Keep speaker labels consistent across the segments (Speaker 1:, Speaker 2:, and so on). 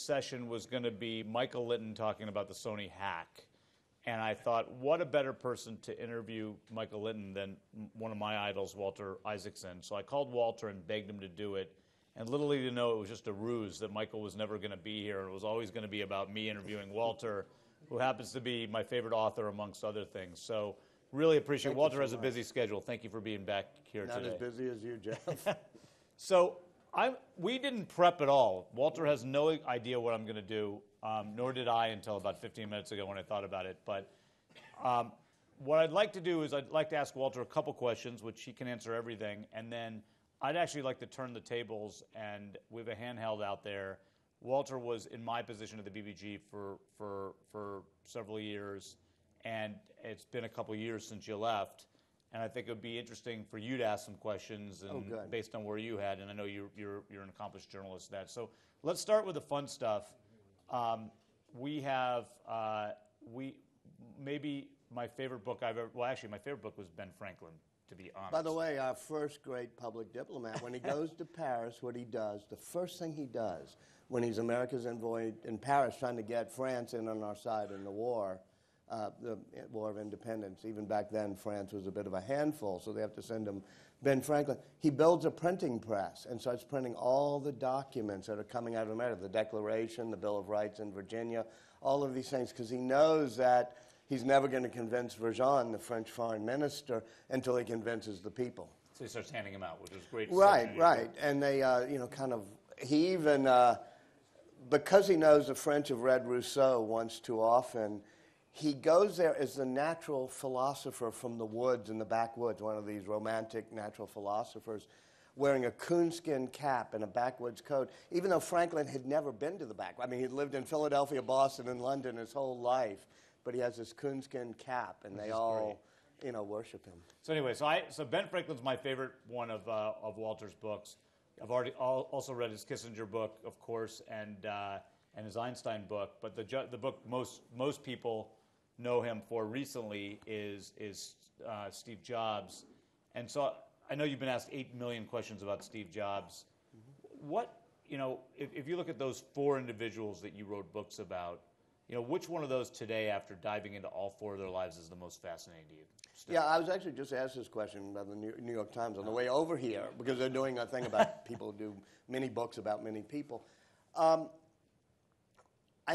Speaker 1: session was going to be Michael Litton talking about the Sony hack. And I thought, what a better person to interview Michael Litton than one of my idols, Walter Isaacson. So I called Walter and begged him to do it. And little did he know it was just a ruse, that Michael was never going to be here. It was always going to be about me interviewing Walter, who happens to be my favorite author, amongst other things. So really appreciate it. Walter has a busy schedule. Thank you for being back here today.
Speaker 2: Not as busy as you, Jeff.
Speaker 1: So we didn't prep at all. Walter has no idea what I'm going to do, nor did I until about 15 minutes ago when I thought about it. But what I'd like to do is I'd like to ask Walter a couple questions, which he can answer everything, and then I'd actually like to turn the tables, and we have a handheld out there. Walter was in my position at the BBG for several years, and it's been a couple years since you left. And I think it would be interesting for you to ask some questions, and based on where you had, and I know you're an accomplished journalist. So let's start with the fun stuff. Maybe my favorite book I've ever. Well, actually, my favorite book was Ben Franklin, to be honest.
Speaker 2: By the way, our first great public diplomat, when he goes to Paris, what he does, the first thing he does when he's America's envoy in Paris, trying to get France in on our side in the War of Independence. Even back then, France was a bit of a handful, so they have to send him Ben Franklin. He builds a printing press and starts printing all the documents that are coming out of America, the Declaration, the Bill of Rights in Virginia, all of these things, because he knows that he's never going to convince Verjean, the French foreign minister, until he convinces the people.
Speaker 1: So he starts handing them out, which is great.
Speaker 2: Right. And they, he even, because he knows the French have read Rousseau once too often, he goes there as the natural philosopher from the woods, in the backwoods, one of these romantic natural philosophers, wearing a coonskin cap and a backwoods coat, even though Franklin had never been to the backwoods. I mean, he'd lived in Philadelphia, Boston, and London his whole life, but he has this coonskin cap, and they all, worship him.
Speaker 1: So anyway, so Ben Franklin's my favorite one of Walter's books. I've already also read his Kissinger book, of course, and his Einstein book. But the book most people know him for recently is Steve Jobs. And so I know you've been asked 8 million questions about Steve Jobs. What, if you look at those four individuals that you wrote books about, which one of those today, after diving into all four of their lives, is the most fascinating to you? Still?
Speaker 2: Yeah, I was actually just asked this question by the New York Times on the way over here, because they're doing a thing about people who do many books about many people. I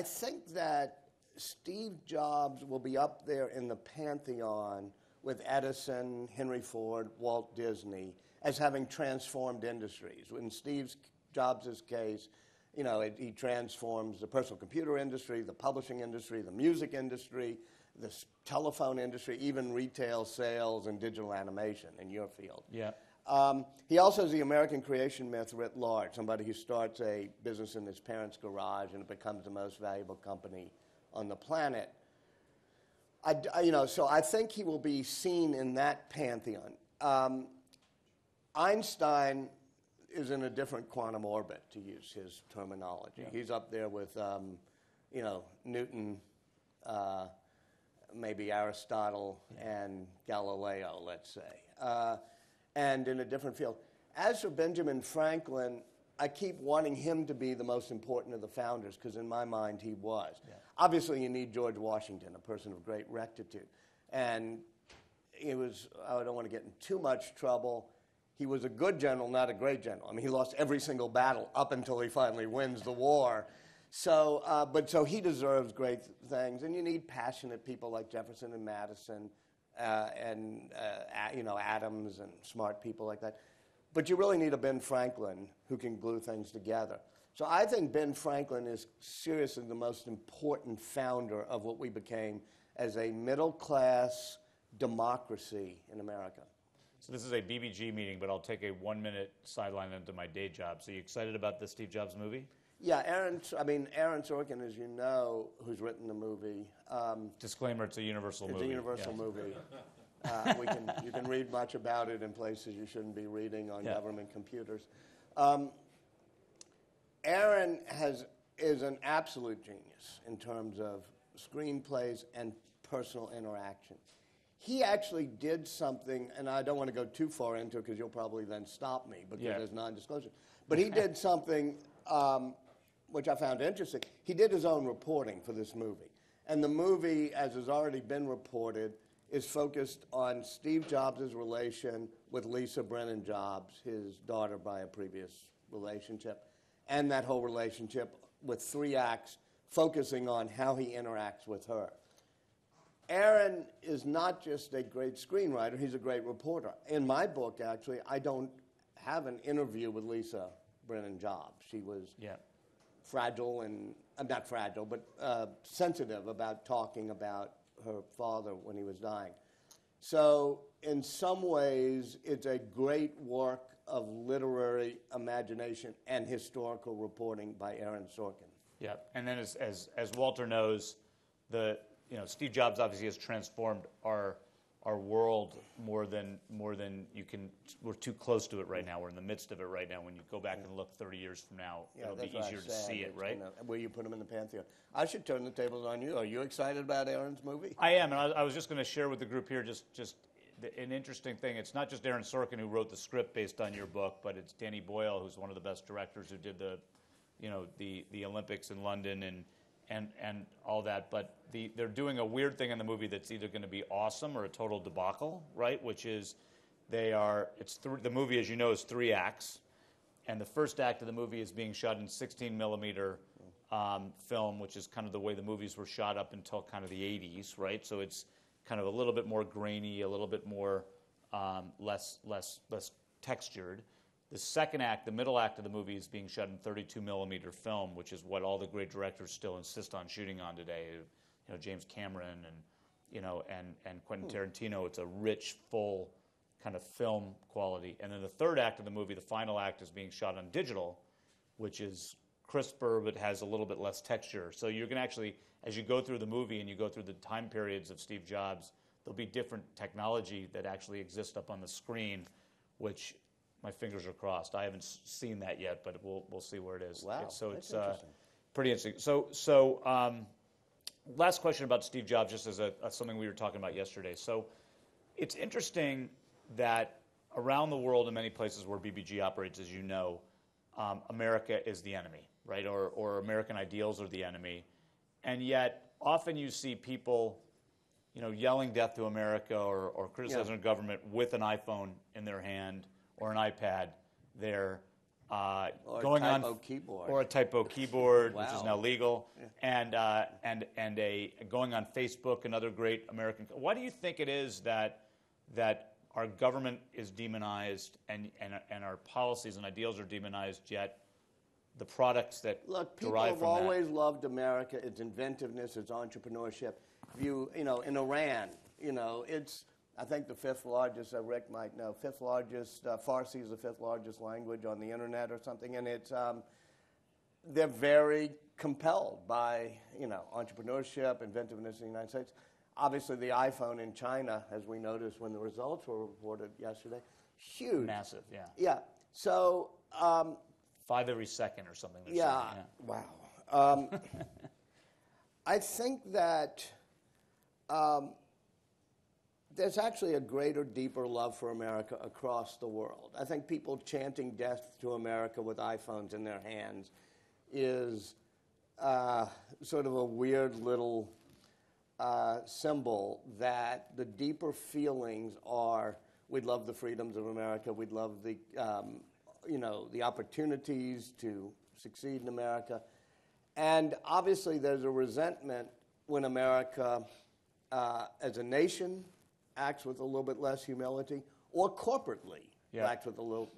Speaker 2: think that Steve Jobs will be up there in the pantheon with Edison, Henry Ford, Walt Disney, as having transformed industries. In Steve Jobs' case, he transforms the personal computer industry, the publishing industry, the music industry, the telephone industry, even retail sales and digital animation in your field.
Speaker 1: Yeah.
Speaker 2: He also is the American creation myth writ large, somebody who starts a business in his parents' garage and it becomes the most valuable company on the planet. So I think he will be seen in that pantheon. Einstein is in a different quantum orbit, to use his terminology. Yeah. He's up there with, Newton, maybe Aristotle, and Galileo, let's say, and in a different field. As for Benjamin Franklin, I keep wanting him to be the most important of the founders, because in my mind he was. Yeah. Obviously, you need George Washington, a person of great rectitude. And I don't want to get in too much trouble. He was a good general, not a great general. I mean, he lost every single battle up until he finally wins the war. So, so he deserves great things. And you need passionate people like Jefferson and Madison, and Adams, and smart people like that. But you really need a Ben Franklin who can glue things together. So I think Ben Franklin is seriously the most important founder of what we became as a middle-class democracy in America.
Speaker 1: So this is a BBG meeting, but I'll take a 1-minute sideline into my day job. So you excited about the Steve Jobs movie?
Speaker 2: Yeah, Aaron Sorkin, as you know, who's written the movie.
Speaker 1: Disclaimer, it's a Universal movie.
Speaker 2: It's a Universal movie. You can read much about it in places you shouldn't be reading on government computers. Aaron is an absolute genius in terms of screenplays and personal interaction. He actually did something, and I don't want to go too far into it because you'll probably then stop me because there's non-disclosure. But he did something which I found interesting, he did his own reporting for this movie. And the movie, as has already been reported, is focused on Steve Jobs' relation with Lisa Brennan Jobs, his daughter by a previous relationship, and that whole relationship with 3 acts focusing on how he interacts with her. Aaron is not just a great screenwriter, he's a great reporter. In my book, actually, I don't have an interview with Lisa Brennan Jobs. She was fragile and, not fragile, but sensitive about talking about her father when he was dying. So in some ways, it's a great work of literary imagination and historical reporting by Aaron Sorkin.
Speaker 1: Yeah, and then as Walter knows, Steve Jobs obviously has transformed our world more than you can. We're too close to it right now. We're in the midst of it right now. When you go back and look 30 years from now, it'll be easier to see it, right?
Speaker 2: Where you put him in the pantheon. I should turn the tables on you. Are you excited about Aaron's movie?
Speaker 1: I am, and I was just going to share with the group here just an interesting thing. It's not just Aaron Sorkin who wrote the script based on your book, but it's Danny Boyle, who's one of the best directors who did the Olympics in London and all that. But they're doing a weird thing in the movie that's either going to be awesome or a total debacle, right? Which is the movie, as you know, is 3 acts, and the first act of the movie is being shot in 16 millimeter film, which is kind of the way the movies were shot up until kind of the 80s, right? So it's kind of a little bit more grainy, a little bit more less textured. The second act, the middle act of the movie, is being shot in 32 millimeter film, which is what all the great directors still insist on shooting on today. James Cameron and Quentin Tarantino. It's a rich, full kind of film quality. And then the third act of the movie, the final act, is being shot on digital, which is crisper but has a little bit less texture. So you're going to actually, as you go through the movie and you go through the time periods of Steve Jobs, there'll be different technology that actually exists up on the screen, which my fingers are crossed. I haven't seen that yet, but we'll see where it is.
Speaker 2: Wow,
Speaker 1: so
Speaker 2: that's
Speaker 1: it's pretty interesting. So last question about Steve Jobs, just as something we were talking about yesterday. So it's interesting that around the world, in many places where BBG operates, as you know, America is the enemy, right? Or American ideals are the enemy, and yet often you see people, yelling death to America or criticizing the government with an iPhone in their hand or an iPad there, going on
Speaker 2: keyboard.
Speaker 1: Or a typo keyboard,
Speaker 2: Wow.
Speaker 1: which is now legal, and going on Facebook, another great American. Why do you think it is that our government is demonized and our policies and ideals are demonized, yet the products that
Speaker 2: people
Speaker 1: derive
Speaker 2: have
Speaker 1: from
Speaker 2: always loved America, its inventiveness, its entrepreneurship. In Iran, it's, I think, the 5th largest, Rick might know, 5th largest, Farsi is the 5th largest language on the internet or something, and it's, they're very compelled by, entrepreneurship, inventiveness in the United States. Obviously, the iPhone in China, as we noticed when the results were reported yesterday, huge.
Speaker 1: Massive, yeah.
Speaker 2: Yeah, so...
Speaker 1: 5 every second or something.
Speaker 2: Wow. I think that there's actually a greater, deeper love for America across the world. I think people chanting death to America with iPhones in their hands is sort of a weird little symbol that the deeper feelings are, we'd love the freedoms of America, we'd love the the opportunities to succeed in America. And obviously there's a resentment when America, as a nation, acts with a little bit less humility, or corporately acts with a little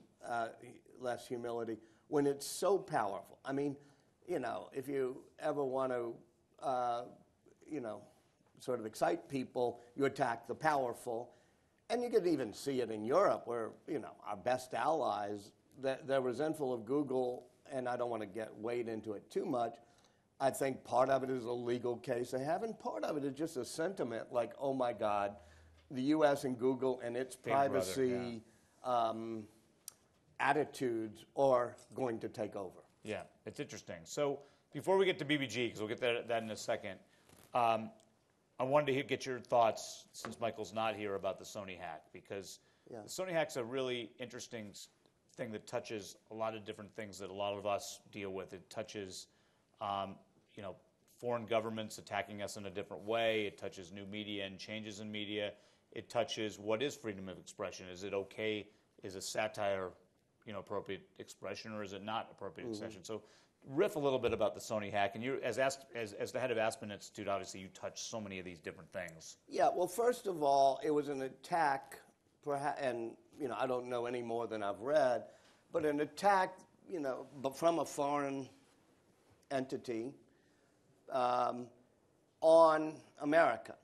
Speaker 2: less humility, when it's so powerful. I mean, if you ever want to, sort of excite people, you attack the powerful. And you could even see it in Europe, where, our best allies, they're resentful of Google, and I don't want to wade into it too much. I think part of it is a legal case they have, and part of it is just a sentiment like, oh my God, the U.S. and Google and its privacy attitudes are going to take over.
Speaker 1: Yeah, it's interesting. So before we get to BBG, because we'll get that in a second, I wanted to get your thoughts, since Michael's not here, about the Sony hack, because the Sony hack's a really interesting thing that touches a lot of different things that a lot of us deal with. It touches you know, foreign governments attacking us in a different way. It touches new media and changes in media. It touches what is freedom of expression. Is it okay? Is a satire, you know, appropriate expression, or is it not appropriate expression? So, riff a little bit about the Sony hack. And you, as the head of Aspen Institute, obviously you touch so many of these different things.
Speaker 2: Yeah. Well, first of all, it was an attack, and you know, I don't know any more than I've read, but an attack, you know, but from a foreign entity on America.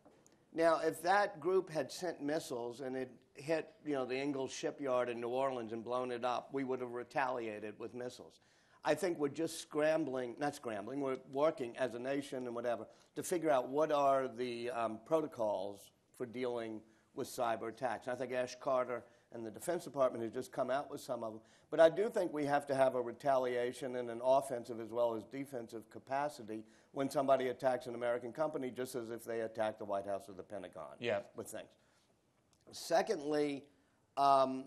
Speaker 2: Now, if that group had sent missiles and it hit, you know, the Ingalls shipyard in New Orleans and blown it up, we would have retaliated with missiles. I think we're just we're working as a nation and whatever to figure out what are the protocols for dealing with cyber attacks. And I think Ash Carter and the Defense Department has just come out with some of them. But I do think we have to have a retaliation and an offensive as well as defensive capacity when somebody attacks an American company, just as if they attack the White House or the Pentagon with things. Secondly, that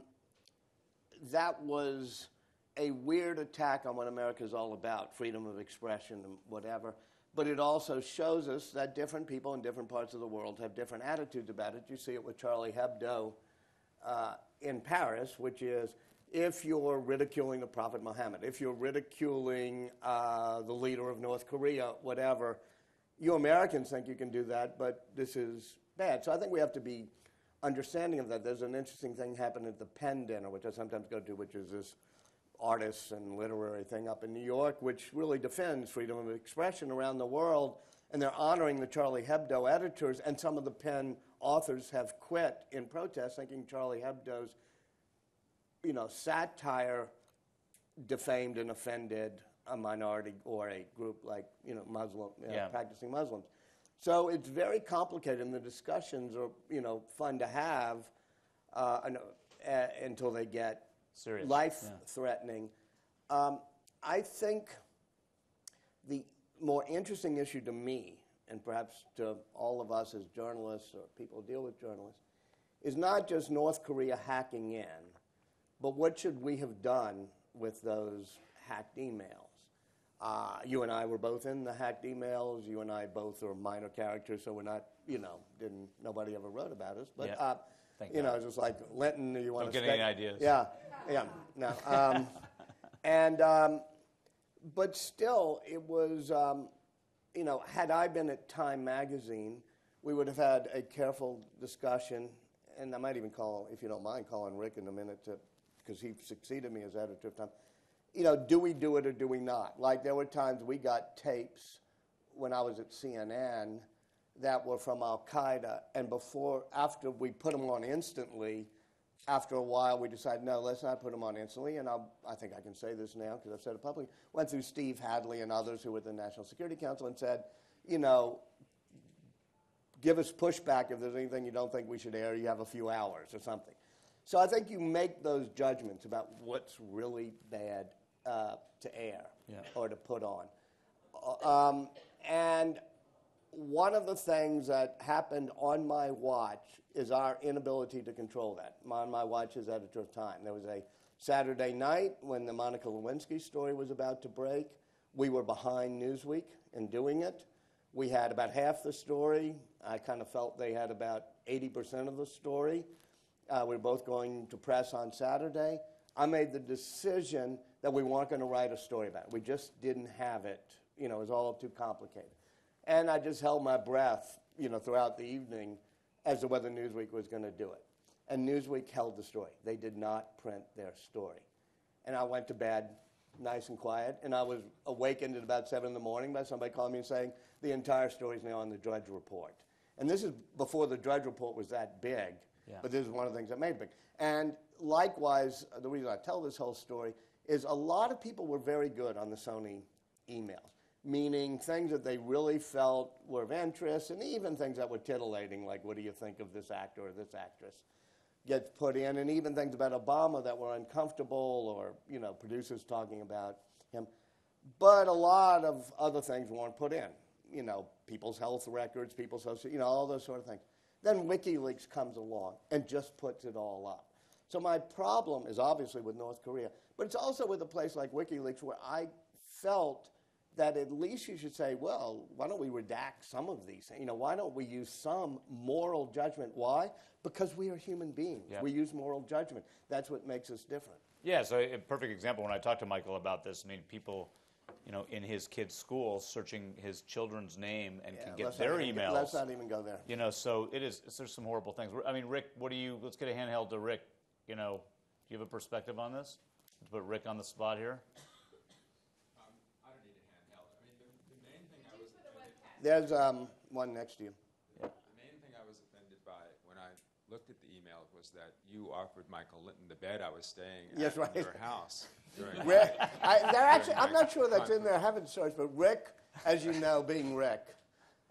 Speaker 2: was a weird attack on what America is all about, freedom of expression and whatever. But it also shows us that different people in different parts of the world have different attitudes about it. You see it with Charlie Hebdo in Paris, which is if you're ridiculing the Prophet Muhammad, if you're ridiculing the leader of North Korea, whatever, you Americans think you can do that, but this is bad. So I think we have to be understanding of that. There's an interesting thing happened at the Penn Dinner, which I sometimes go to, which is this artists and literary thing up in New York, which really defends freedom of expression around the world, and they're honoring the Charlie Hebdo editors, and some of the Penn authors have quit in protest, thinking Charlie Hebdo's, you know, satire defamed and offended a minority or a group like, you know, Muslim, practicing Muslims. So it's very complicated, and the discussions are, you know, fun to have until they get
Speaker 1: serious,
Speaker 2: life-threatening. I think the more interesting issue to me, and perhaps to all of us as journalists or people who deal with journalists, is not just North Korea hacking in, but what should we have done with those hacked emails? You and I were both in the hacked emails. You and I both are minor characters, so we're not, you know, nobody ever wrote about us. But, you know, it's just like, Linton, you want to
Speaker 1: Don't get any ideas.
Speaker 2: No. But still, it was, you know, had I been at Time Magazine, we would have had a careful discussion, and I might even call, if you don't mind, calling Rick in a minute, because he succeeded me as editor of Time. You know, do we do it or do we not? Like, there were times we got tapes when I was at CNN that were from Al-Qaeda, and after we put them on instantly, after a while we decided, no, let's not put them on instantly, and I think I can say this now because I've said it publicly, went through Steve Hadley and others who were at the National Security Council and said, you know, give us pushback if there's anything you don't think we should air, you have a few hours or something. So I think you make those judgments about what's really bad to air or to put on. And one of the things that happened on my watch is our inability to control that. On my watch as editor of Time. There was a Saturday night when the Monica Lewinsky story was about to break. We were behind Newsweek in doing it. We had about half the story. I kind of felt they had about 80% of the story. We were both going to press on Saturday. I made the decision that we weren't going to write a story about it. We just didn't have it. You know, it was all too complicated. And I just held my breath, you know, throughout the evening as to whether Newsweek was going to do it. And Newsweek held the story. They did not print their story. And I went to bed nice and quiet, and I was awakened at about 7 in the morning by somebody calling me and saying, the entire story is now on the Drudge Report. And this is before the Drudge Report was that big, but this is one of the things that made it big. And likewise, the reason I tell this whole story is a lot of people were very good on the Sony emails, meaning things that they really felt were of interest, and even things that were titillating, like what do you think of this actor or this actress, gets put in, and even things about Obama that were uncomfortable, or, you know, producers talking about him. But a lot of other things weren't put in, you know, people's health records, people's social, you know, all those sort of things. Then WikiLeaks comes along and just puts it all up. So my problem is obviously with North Korea, but it's also with a place like WikiLeaks where I felt that at least you should say, well, why don't we redact some of these? Why don't we use some moral judgment? Why? Because we are human beings.
Speaker 1: Yeah.
Speaker 2: We use moral judgment. That's what makes us different.
Speaker 1: Yeah, so a perfect example, when I talked to Michael about this, I mean, people, in his kid's school, searching his children's name and can get their emails.
Speaker 2: Let's not even go there.
Speaker 1: So there's some horrible things. I mean, Rick, let's get a handheld to Rick. Do you have a perspective on this? Let's put Rick on the spot here.
Speaker 3: I don't need a handheld. I mean, the main thing I was offended,
Speaker 2: There's one next to you.
Speaker 3: the main thing I was offended by when I looked at the email was that you offered Michael Linton the bed I was staying at
Speaker 2: Yes, right.
Speaker 3: in your house.
Speaker 2: Rick, I'm not sure that's in there. I haven't searched, but Rick, as you know, being Rick,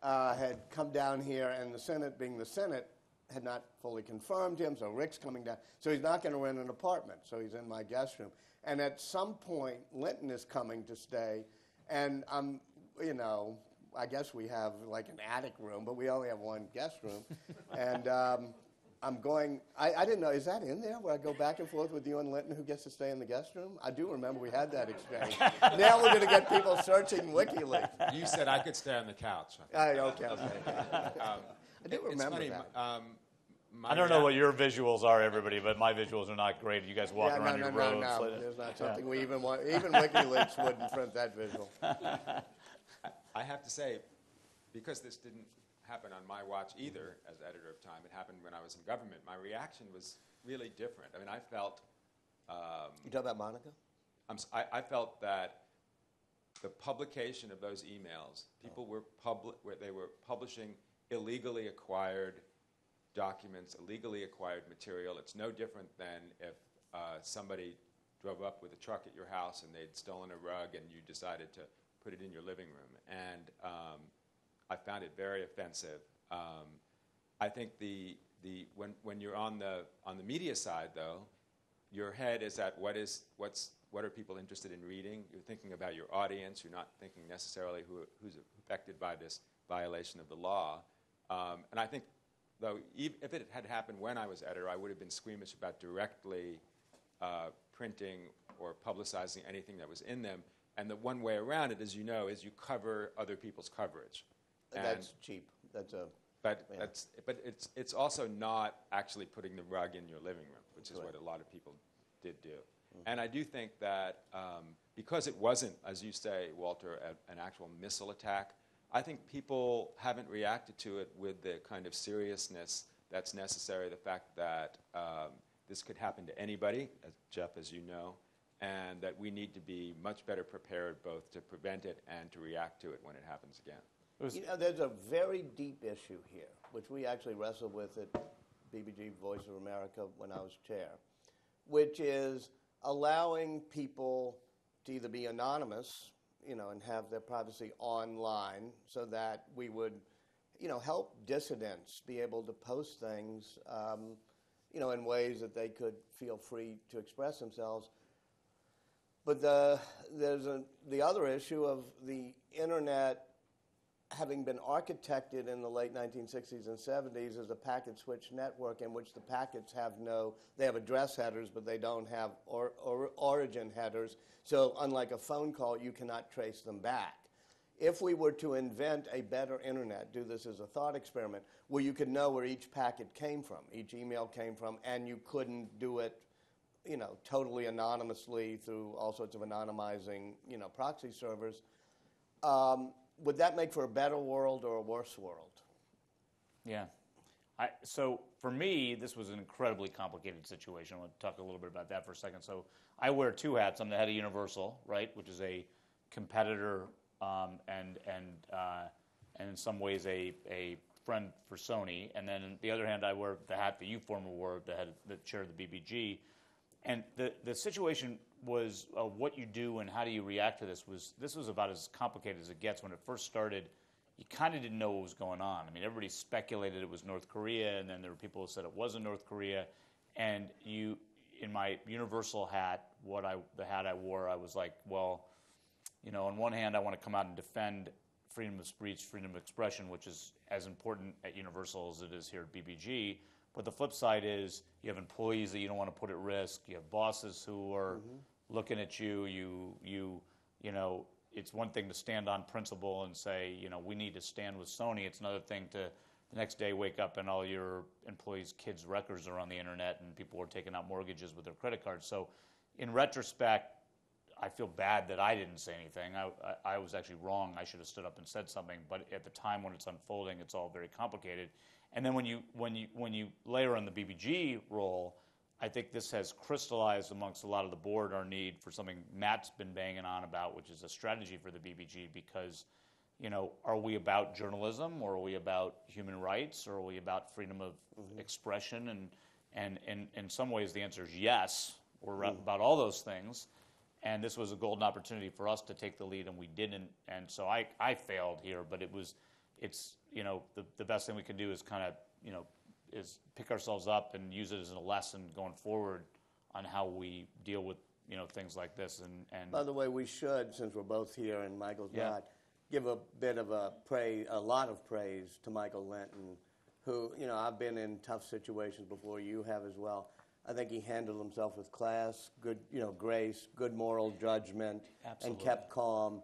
Speaker 2: had come down here, and the Senate, being the Senate, had not fully confirmed him, so Rick's coming down. So he's not going to rent an apartment, so he's in my guest room. And at some point, Linton is coming to stay, and I'm, I guess we have like an attic room, but we only have one guest room. And I'm going, I didn't know, is that in there where I go back and forth with you and Linton who gets to stay in the guest room? I do remember we had that exchange. Now we're going to get people searching WikiLeaks.
Speaker 3: You said I could stay on the couch.
Speaker 2: Okay. I do
Speaker 3: It's
Speaker 2: remember
Speaker 3: funny,
Speaker 2: that.
Speaker 1: I don't know what your visuals are, everybody, but my visuals are not great. You guys walk around your roads.
Speaker 2: No. There's not something we even want. Even WikiLeaks wouldn't print that visual.
Speaker 3: I have to say, because this didn't happen on my watch either as editor of Time, it happened when I was in government, my reaction was really different. I mean, I felt...
Speaker 2: You talk about Monica?
Speaker 3: I felt that the publication of those emails, people were publishing illegally acquired documents, illegally acquired material. It's no different than if somebody drove up with a truck at your house and they'd stolen a rug and you decided to put it in your living room. And I found it very offensive. I think when you're on the media side, though, your head is at what are people interested in reading. You're thinking about your audience. You're not thinking necessarily who's affected by this violation of the law. And I think, though, if it had happened when I was editor, I would have been squeamish about directly printing or publicizing anything that was in them. And the one way around it, as you know, is you cover other people's coverage.
Speaker 2: That's cheap.
Speaker 3: But it's also not actually putting the rug in your living room, which is what a lot of people did do. Mm-hmm. And I do think that because it wasn't, as you say, Walter, an actual missile attack, I think people haven't reacted to it with the kind of seriousness that's necessary, the fact that this could happen to anybody, Jeff, as you know, and that we need to be much better prepared both to prevent it and to react to it when it happens again.
Speaker 2: There's a very deep issue here, which we actually wrestled with at BBG Voice of America when I was chair, which is allowing people to either be anonymous, and have their privacy online so that we would, help dissidents be able to post things, in ways that they could feel free to express themselves. But there's the other issue of the Internet having been architected in the late 1960s and 70s as a packet switch network in which the packets they have address headers, but they don't have origin headers. So unlike a phone call, you cannot trace them back. If we were to invent a better Internet, do this as a thought experiment, where you could know where each packet came from, each email came from, and you couldn't do it, totally anonymously through all sorts of anonymizing, proxy servers, would that make for a better world or a worse world?
Speaker 1: Yeah. So for me, this was an incredibly complicated situation. I want to talk a little bit about that for a second. So I wear two hats. I'm the head of Universal, right, which is a competitor and in some ways a friend for Sony. And then on the other hand, I wear the hat that you formerly wore, the chair of the BBG. And the situation was what you do and how do you react to this was about as complicated as it gets. When it first started, you kind of didn't know what was going on. I mean, everybody speculated it was North Korea, and then there were people who said it wasn't North Korea. And in my Universal hat, the hat I wore, I was like, well, on one hand, I want to come out and defend freedom of speech, freedom of expression, which is as important at Universal as it is here at BBG. But the flip side is you have employees that you don't want to put at risk. You have bosses who are looking at you. it's one thing to stand on principle and say, we need to stand with Sony. It's another thing to the next day wake up and all your employees' kids' records are on the internet and people are taking out mortgages with their credit cards. So in retrospect, I feel bad that I didn't say anything. I was actually wrong. I should have stood up and said something. But at the time when it's unfolding, it's all very complicated. And then when you layer on the BBG role, I think this has crystallized amongst a lot of the board our need for something Matt's been banging on about, which is a strategy for the BBG. Because, are we about journalism, or are we about human rights, or are we about freedom of expression? And in some ways, the answer is yes. We're about all those things. And this was a golden opportunity for us to take the lead, and we didn't. And so I failed here, but it's the best thing we can do is kind of is pick ourselves up and use it as a lesson going forward on how we deal with things like this. And
Speaker 2: by the way, we should, since we're both here and Michael's not, give a bit of a lot of praise to Michael Linton, who I've been in tough situations before. You have as well. I think he handled himself with class, good grace, good moral judgment, and kept calm,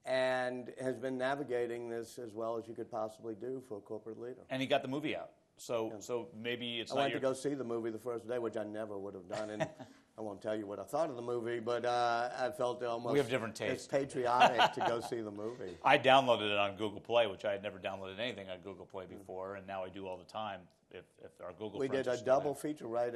Speaker 2: and has been navigating this as well as you could possibly do for a corporate leader.
Speaker 1: And he got the movie out. So maybe it's
Speaker 2: I went to go see the movie the first day, which I never would have done. And I won't tell you what I thought of the movie, but I felt almost
Speaker 1: we have different tastes.
Speaker 2: It's patriotic to go see the movie.
Speaker 1: I downloaded it on Google Play, which I had never downloaded anything on Google Play before, and now I do all the time. If our Google
Speaker 2: we
Speaker 1: friends
Speaker 2: did
Speaker 1: are
Speaker 2: a
Speaker 1: still
Speaker 2: double
Speaker 1: there.
Speaker 2: feature right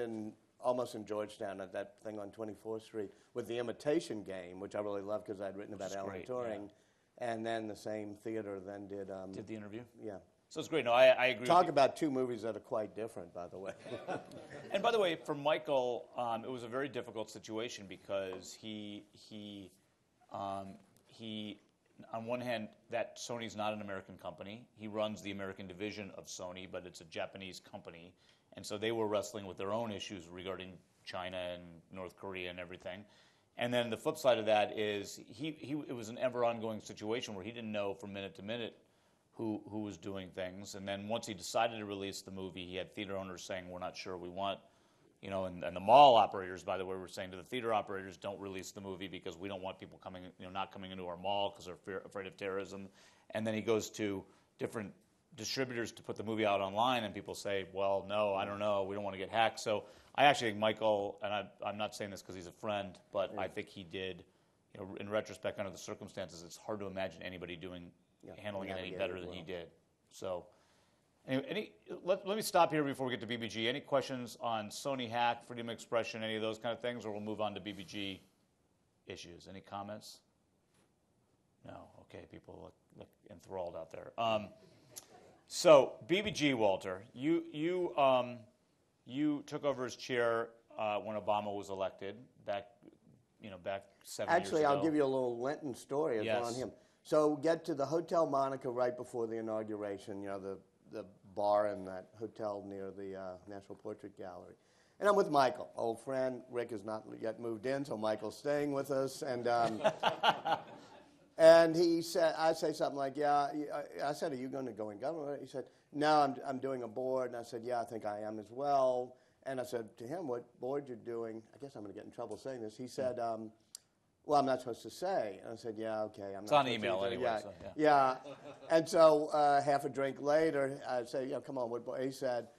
Speaker 2: almost in Georgetown at that thing on 24th Street with The Imitation Game, which I really loved because I'd written about Alan Turing. Yeah. And then the same theater then did
Speaker 1: the interview?
Speaker 2: Yeah.
Speaker 1: So it's great. No, I agree.
Speaker 2: Talk about two movies that are quite different, by the way.
Speaker 1: And by the way, for Michael, it was a very difficult situation because he on one hand, that Sony's not an American company. He runs the American division of Sony, but it's a Japanese company. And so they were wrestling with their own issues regarding China and North Korea and everything. And then the flip side of that is it was an ever ongoing situation where he didn't know from minute to minute who was doing things. And then once he decided to release the movie, he had theater owners saying, we're not sure we want, and the mall operators, by the way, were saying to the theater operators, don't release the movie because we don't want people coming, not coming into our mall because they're afraid of terrorism. And then he goes to different distributors to put the movie out online, and people say, well, no, I don't know, we don't want to get hacked. So I actually think Michael, and I'm not saying this because he's a friend, but I think he did, in retrospect, under the circumstances, it's hard to imagine anybody handling it any better than he did. So anyway, let me stop here before we get to BBG. Any questions on Sony hack, freedom of expression, any of those kind of things, or we'll move on to BBG issues? Any comments? No? Okay, people look enthralled out there. So BBG, Walter, you took over as chair when Obama was elected back 7 years ago.
Speaker 2: Actually, I'll give you a little Linton story as well on
Speaker 1: Yes.
Speaker 2: him. So get to the Hotel Monica right before the inauguration, the bar in that hotel near the National Portrait Gallery. And I'm with Michael, old friend. Rick has not yet moved in, so Michael's staying with us. And and he said, I say something like, I said, are you going to go in government? He said, no, I'm doing a board. And I said, yeah, I think I am as well. And I said to him, what board you're doing? I guess I'm going to get in trouble saying this. He said, well, I'm not supposed to say. And I said, yeah, okay.
Speaker 1: It's on email anyway.
Speaker 2: Yeah,
Speaker 1: So,
Speaker 2: yeah. And so half a drink later, I said, come on, what board? He said,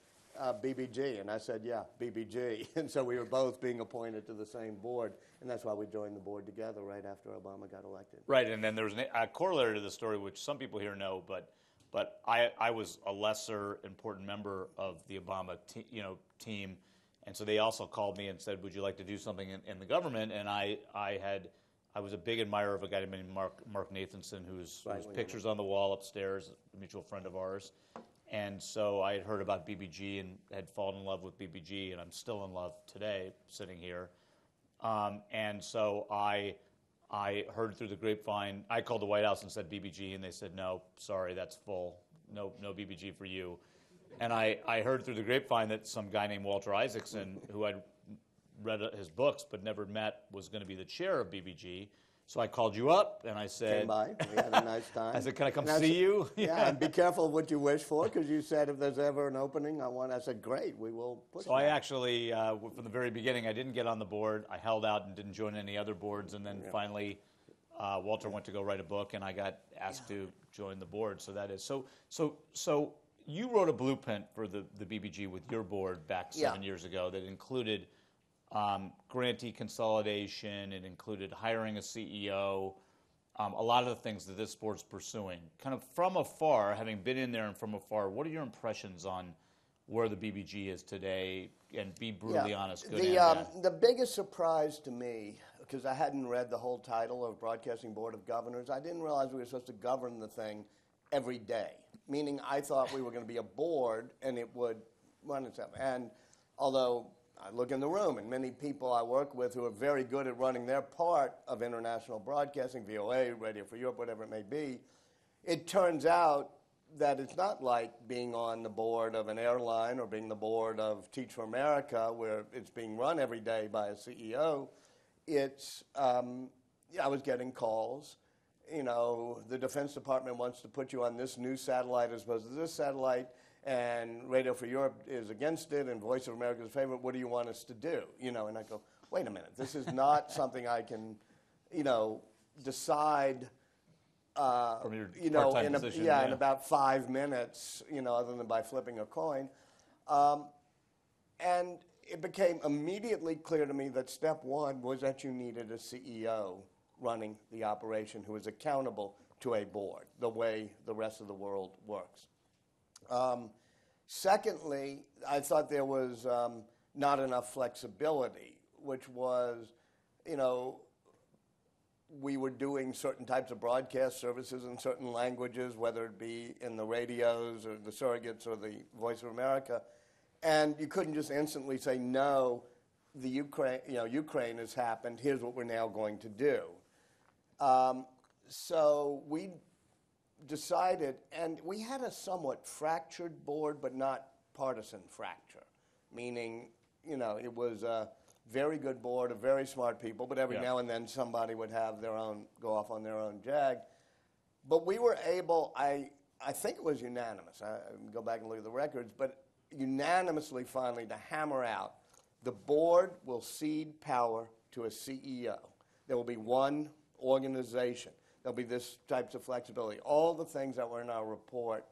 Speaker 2: BBG. And I said, yeah, BBG. And so we were both being appointed to the same board. And that's why we joined the board together right after Obama got elected.
Speaker 1: Right, and then there was a corollary to the story, which some people here know, but I was a lesser important member of the Obama team, and so they also called me and said, would you like to do something in the government? And I was a big admirer of a guy named Mark Nathanson, whose picture's on the wall upstairs, a mutual friend of ours. And so I had heard about BBG and had fallen in love with BBG, and I'm still in love today, sitting here. And so I heard through the grapevine, I called the White House and said BBG, and they said, no, sorry, that's full. No BBG for you. And I heard through the grapevine that some guy named Walter Isaacson, who I'd read his books but never met, was going to be the chair of BBG. So I called you up, and I said...
Speaker 2: Came by. We had a nice time.
Speaker 1: I said, can I come see you?
Speaker 2: Yeah, and be careful of what you wish for, because you said if there's ever an opening, I said, great, we will push
Speaker 1: So I actually, from the very beginning, I didn't get on the board. I held out and didn't join any other boards, and then finally Walter went to go write a book, and I got asked to join the board. So that is so. You wrote a blueprint for the BBG with your board back 7 years ago that included grantee consolidation. It included hiring a CEO. A lot of the things that this board's pursuing. Kind of from afar, having been in there and from afar, what are your impressions on where the BBG is today? And be brutally honest, good and bad.
Speaker 2: The biggest surprise to me, because I hadn't read the whole title of Broadcasting Board of Governors, I didn't realize we were supposed to govern the thing every day. Meaning I thought we were going to be a board and it would run itself. And although I look in the room and many people I work with who are very good at running their part of international broadcasting, VOA, Radio for Europe, whatever it may be, it turns out that it's not like being on the board of an airline or being the board of Teach for America, where it's being run every day by a CEO. It's, I was getting calls. You know, the Defense Department wants to put you on this new satellite as opposed to this satellite, and Radio for Europe is against it, and Voice of America is in favor. What do you want us to do? You know, and I go, wait a minute, this is not something I can, you know, decide.
Speaker 1: From your
Speaker 2: in
Speaker 1: position,
Speaker 2: in about 5 minutes, you know, other than by flipping a coin. And it became immediately clear to me that step one was that you needed a CEO running the operation who is accountable to a board, the way the rest of the world works. Secondly, I thought there was not enough flexibility, which was, you know, we were doing certain types of broadcast services in certain languages, whether it be in the radios or the surrogates or the Voice of America, and you couldn't just instantly say, no, the Ukraine has happened, here's what we're now going to do. So we decided, and we had a somewhat fractured board, but not partisan fracture, meaning, you know, it was a very good board of very smart people, but every now and then somebody would have their own, go off on their own jag. But we were able, I think it was unanimous, I go back and look at the records, but unanimously finally to hammer out, the board will cede power to a CEO. There will be one organization. There'll be this types of flexibility. All the things that were in our report,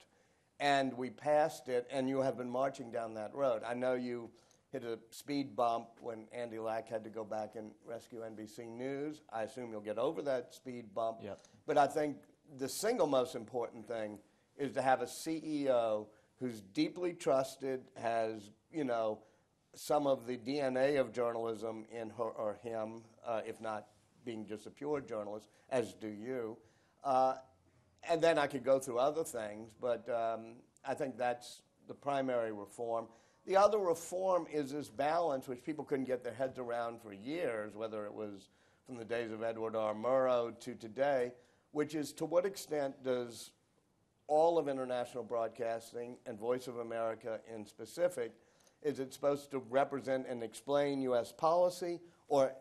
Speaker 2: and we passed it, and you have been marching down that road. I know you hit a speed bump when Andy Lack had to go back and rescue NBC News. I assume you'll get over that speed bump.
Speaker 1: Yep.
Speaker 2: But I think the single most important thing is to have a CEO who's deeply trusted, has, you know, some of the DNA of journalism in her or him, if not being just a pure journalist, as do you. And then I could go through other things, but I think that's the primary reform. The other reform is this balance, which people couldn't get their heads around for years, whether it was from the days of Edward R. Murrow to today, which is to what extent does all of international broadcasting and Voice of America in specific, is it supposed to represent and explain U.S. policy or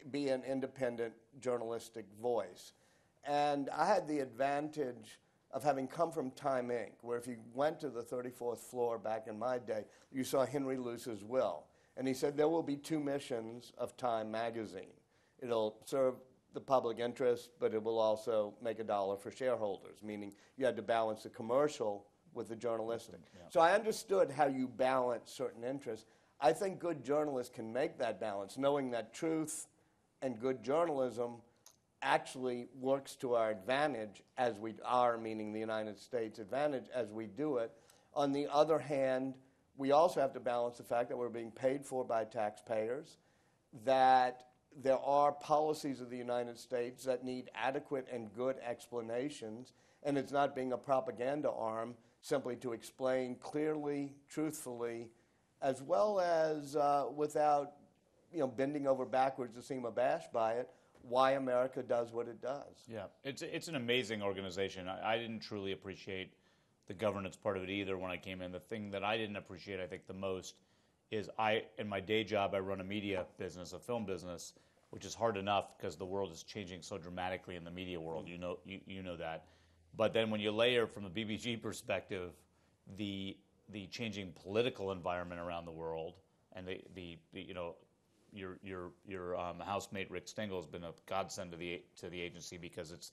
Speaker 2: be an independent journalistic voice? And I had the advantage of having come from Time Inc., where if you went to the 34th floor back in my day, you saw Henry Luce's will. And he said there will be two missions of Time magazine. It'll serve the public interest, but it will also make a dollar for shareholders, meaning you had to balance the commercial with the journalistic. Yeah. So I understood how you balance certain interests. I think good journalists can make that balance, knowing that truth and good journalism actually works to our advantage as we are, meaning the United States advantage as we do it. On the other hand, we also have to balance the fact that we're being paid for by taxpayers, that there are policies of the United States that need adequate and good explanations, and it's not being a propaganda arm simply to explain clearly, truthfully, as well as without bending over backwards to seem abashed by it, why America does what it does.
Speaker 1: Yeah, it's an amazing organization. I didn't truly appreciate the governance part of it either when I came in. The thing that I didn't appreciate, I think, the most is in my day job, I run a media business, a film business, which is hard enough because the world is changing so dramatically in the media world. You know that. But then when you layer from a BBG perspective, the changing political environment around the world and the your housemate Rick Stengel has been a godsend to the agency because it's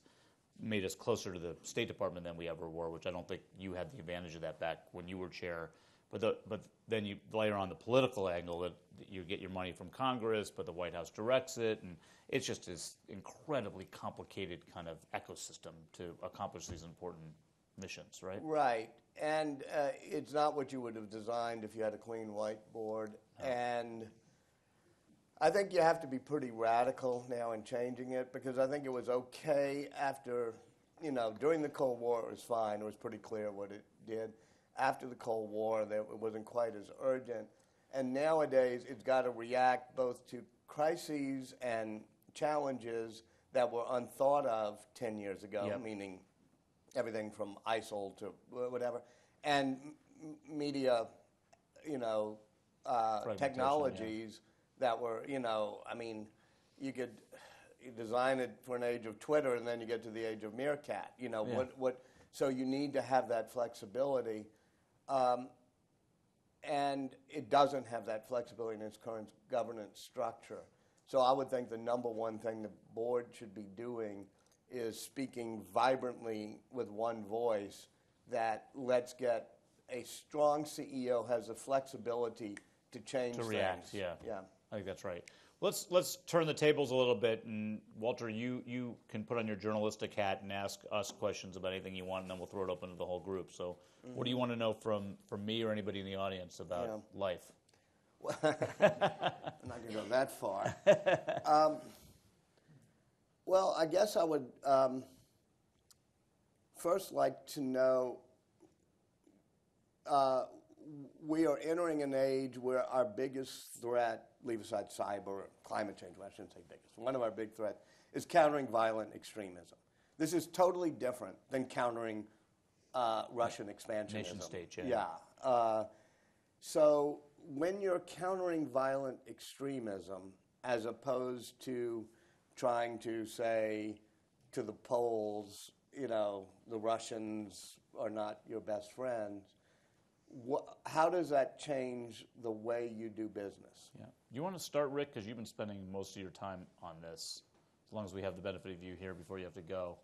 Speaker 1: made us closer to the State Department than we ever were, which I don't think you had the advantage of that back when you were chair. But then you layer on the political angle that you get your money from Congress, but the White House directs it, and it's just this incredibly complicated kind of ecosystem to accomplish these important missions, right?
Speaker 2: Right. And it's not what you would have designed if you had a clean whiteboard. Oh. And I think you have to be pretty radical now in changing it, because I think it was okay after, during the Cold War it was fine. It was pretty clear what it did. After the Cold War, that it wasn't quite as urgent. And nowadays, it's got to react both to crises and challenges that were unthought of 10 years ago,
Speaker 1: yep.
Speaker 2: Meaning everything from ISIL to whatever, and media, technologies that were, you could design it for an age of Twitter, and then you get to the age of Meerkat. So you need to have that flexibility. And it doesn't have that flexibility in its current governance structure. So I would think the number one thing the board should be doing is speaking vibrantly with one voice that let's get a strong CEO has the flexibility to change
Speaker 1: to react,
Speaker 2: things.
Speaker 1: Yeah. I think that's right. Let's turn the tables a little bit, and Walter, you can put on your journalistic hat and ask us questions about anything you want, and then we'll throw it open to the whole group. So, What do you want to know from me or anybody in the audience about life?
Speaker 2: Well, I'm not going to go that far. Well, I guess I would first like to know. We are entering an age where our biggest threat, leave aside cyber or climate change, well, I shouldn't say biggest, one of our big threats is countering violent extremism. This is totally different than countering Russian expansionism.
Speaker 1: Nation state,
Speaker 2: So when you're countering violent extremism, as opposed to trying to say to the Poles, the Russians are not your best friends, how does that change the way you do business?
Speaker 1: Yeah. You want to start, Rick, because you've been spending most of your time on this, as long as we have the benefit of you here before you have to go.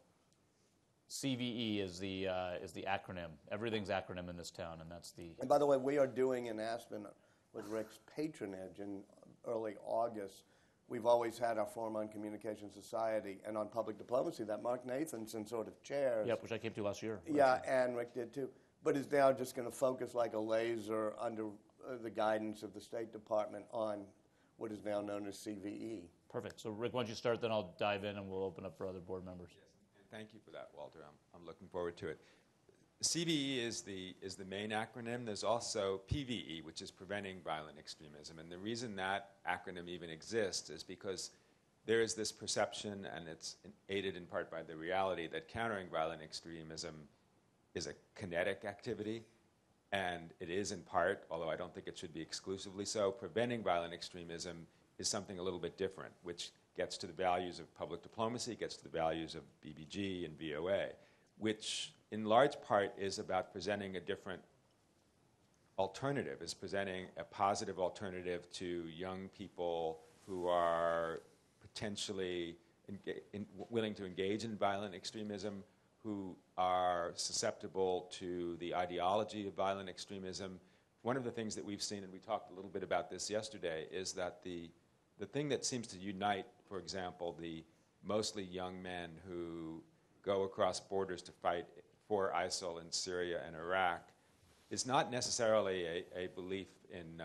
Speaker 1: CVE is the acronym. Everything's acronym in this town, and that's the...
Speaker 2: And by the way, we are doing in Aspen, with Rick's patronage in early August, we've always had our Forum on Communication Society and on Public Diplomacy that Mark Nathanson sort of chairs.
Speaker 1: Yep, which I came to last year.
Speaker 2: Yeah, and Rick did too. But is now just going to focus like a laser under the guidance of the State Department on what is now known as CVE.
Speaker 1: Perfect. So, Rick, why don't you start, then I'll dive in and we'll open up for other board members.
Speaker 3: Yes, and thank you for that, Walter. I'm looking forward to it. CVE is the main acronym. There's also PVE, which is Preventing Violent Extremism. And the reason that acronym even exists is because there is this perception, and it's aided in part by the reality, that countering violent extremism is a kinetic activity, and it is in part, although I don't think it should be exclusively so. Preventing violent extremism is something a little bit different, which gets to the values of public diplomacy, gets to the values of BBG and VOA, which in large part is about presenting a different alternative, is presenting a positive alternative to young people who are potentially willing to engage in violent extremism, who are susceptible to the ideology of violent extremism. One of the things that we've seen, and we talked a little bit about this yesterday, is that the thing that seems to unite, for example, the mostly young men who go across borders to fight for ISIL in Syria and Iraq is not necessarily a belief in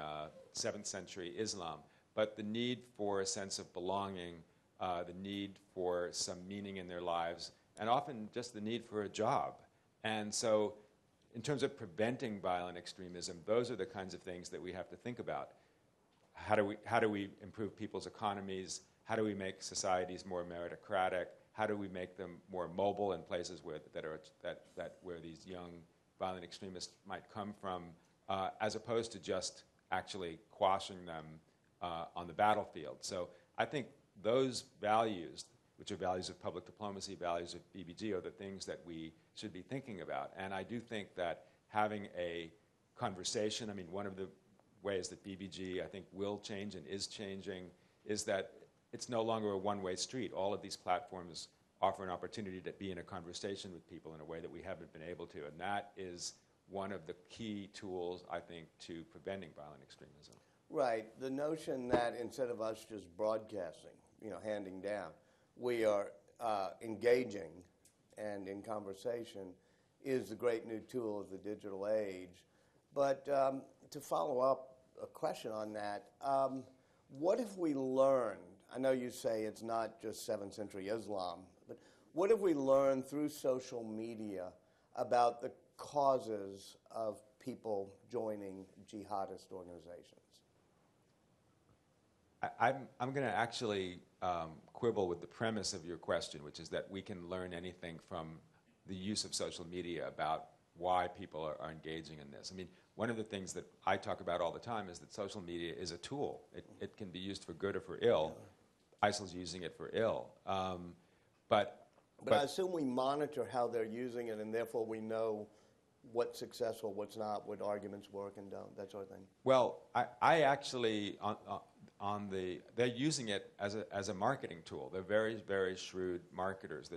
Speaker 3: 7th century Islam, but the need for a sense of belonging, the need for some meaning in their lives, and often just the need for a job. And so in terms of preventing violent extremism, those are the kinds of things that we have to think about. How do we improve people's economies? How do we make societies more meritocratic? How do we make them more mobile in places where where these young violent extremists might come from, as opposed to just actually quashing them on the battlefield? So I think those values, which are values of public diplomacy, values of BBG, are the things that we should be thinking about. And I do think that having a conversation, one of the ways that BBG, I think, will change and is changing is that it's no longer a one-way street. All of these platforms offer an opportunity to be in a conversation with people in a way that we haven't been able to, and that is one of the key tools, I think, to preventing violent extremism.
Speaker 2: Right. The notion that instead of us just broadcasting, handing down, we are engaging and in conversation is the great new tool of the digital age. But to follow up a question on that, what have we learned? I know you say it's not just 7th century Islam, but what have we learned through social media about the causes of people joining jihadist organizations?
Speaker 3: I'm going to actually quibble with the premise of your question, which is that we can learn anything from the use of social media about why people are engaging in this. I mean, one of the things that I talk about all the time is that social media is a tool. It can be used for good or for ill. ISIL's using it for ill. But
Speaker 2: I assume we monitor how they're using it, and therefore we know what's successful, what's not, what arguments work and don't, that sort of thing.
Speaker 3: Well, I actually, they're using it as a marketing tool. They're very, very shrewd marketers.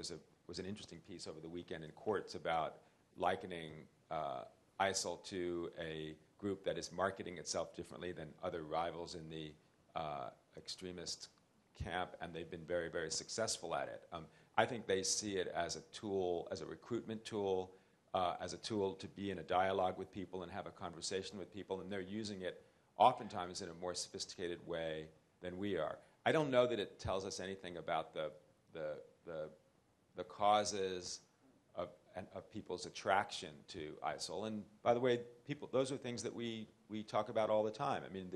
Speaker 3: Was an interesting piece over the weekend in courts about likening ISIL to a group that is marketing itself differently than other rivals in the extremist camp, and they've been very, very successful at it. I think they see it as a tool, as a recruitment tool, as a tool to be in a dialogue with people and have a conversation with people, and they're using it oftentimes in a more sophisticated way than we are. I don't know that it tells us anything about the causes of people's attraction to ISIL. And by the way, those are things that we talk about all the time. I mean,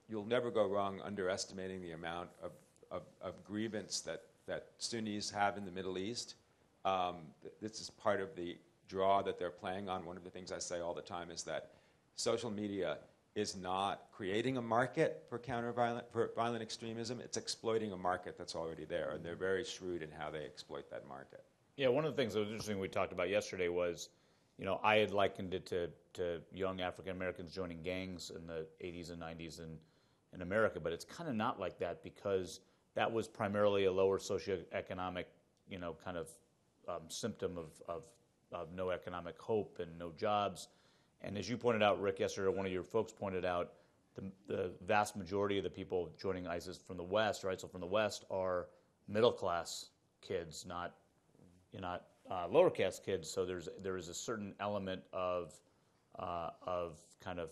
Speaker 3: you'll never go wrong underestimating the amount of grievance that Sunnis have in the Middle East. This is part of the draw that they're playing on. One of the things I say all the time is that social media is not creating a market for violent extremism. It's exploiting a market that's already there, and they're very shrewd in how they exploit that market.
Speaker 1: Yeah, one of the things that was interesting we talked about yesterday was, I had likened it to young African Americans joining gangs in the 80s and 90s in America, but it's kind of not like that, because that was primarily a lower socioeconomic, kind of symptom of no economic hope and no jobs. And as you pointed out, Rick, yesterday, one of your folks pointed out, the vast majority of the people joining ISIS from the West, right? So from the West are middle-class kids, not lower-class kids. So there is a certain element of kind of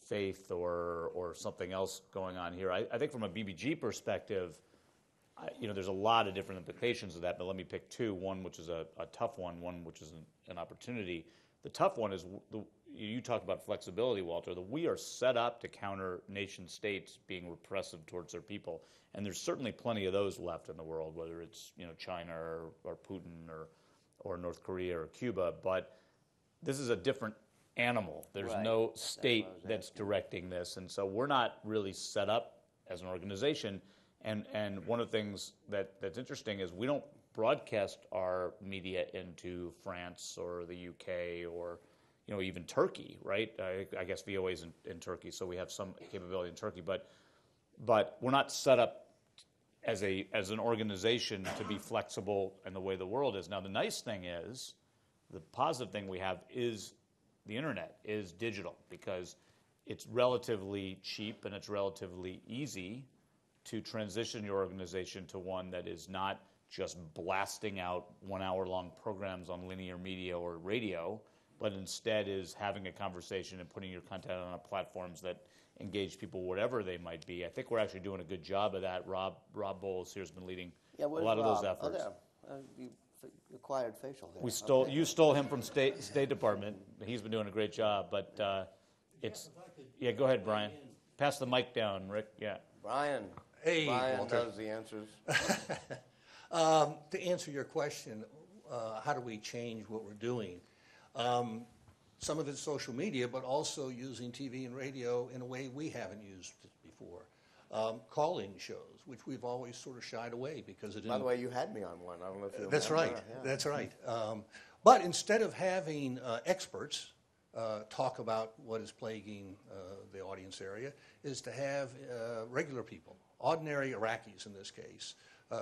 Speaker 1: faith or something else going on here. I think from a BBG perspective, there's a lot of different implications of that, but let me pick two. One which is a tough one which is an opportunity. The tough one is, you talked about flexibility, Walter, that we are set up to counter nation states being repressive towards their people. And there's certainly plenty of those left in the world, whether it's China or Putin or North Korea or Cuba. But this is a different animal. There's no state that's directing this. And so we're not really set up as an organization. And one of the things that's interesting is we don't broadcast our media into France or the UK or even Turkey, right? I guess VOA is in Turkey, so we have some capability in Turkey, but we're not set up as an organization to be flexible in the way the world is. Now, the nice thing is, the positive thing we have is the internet, is digital, because it's relatively cheap and it's relatively easy to transition your organization to one that is not just blasting out 1 hour long programs on linear media or radio, but instead is having a conversation and putting your content on platforms that engage people wherever they might be. I think we're actually doing a good job of that. Rob Bowles here has been leading a lot of those efforts.
Speaker 2: You acquired facial hair.
Speaker 1: You stole him from State Department. He's been doing a great job, but yeah, go ahead, Brian. Pass the mic down, Rick. Yeah.
Speaker 2: Brian.
Speaker 4: Hey,
Speaker 2: Brian
Speaker 4: Walter.
Speaker 2: knows the answers.
Speaker 4: To answer your question, how do we change what we're doing? Some of it's social media, but also using TV and radio in a way we haven't used it before. Call-in shows, which we've always sort of shied away because it didn't...
Speaker 2: By the way, you had me on one. I don't know if you
Speaker 4: That's
Speaker 2: remember.
Speaker 4: right.
Speaker 2: Yeah.
Speaker 4: That's right. But instead of having experts talk about what is plaguing the audience area is to have regular people, ordinary Iraqis in this case,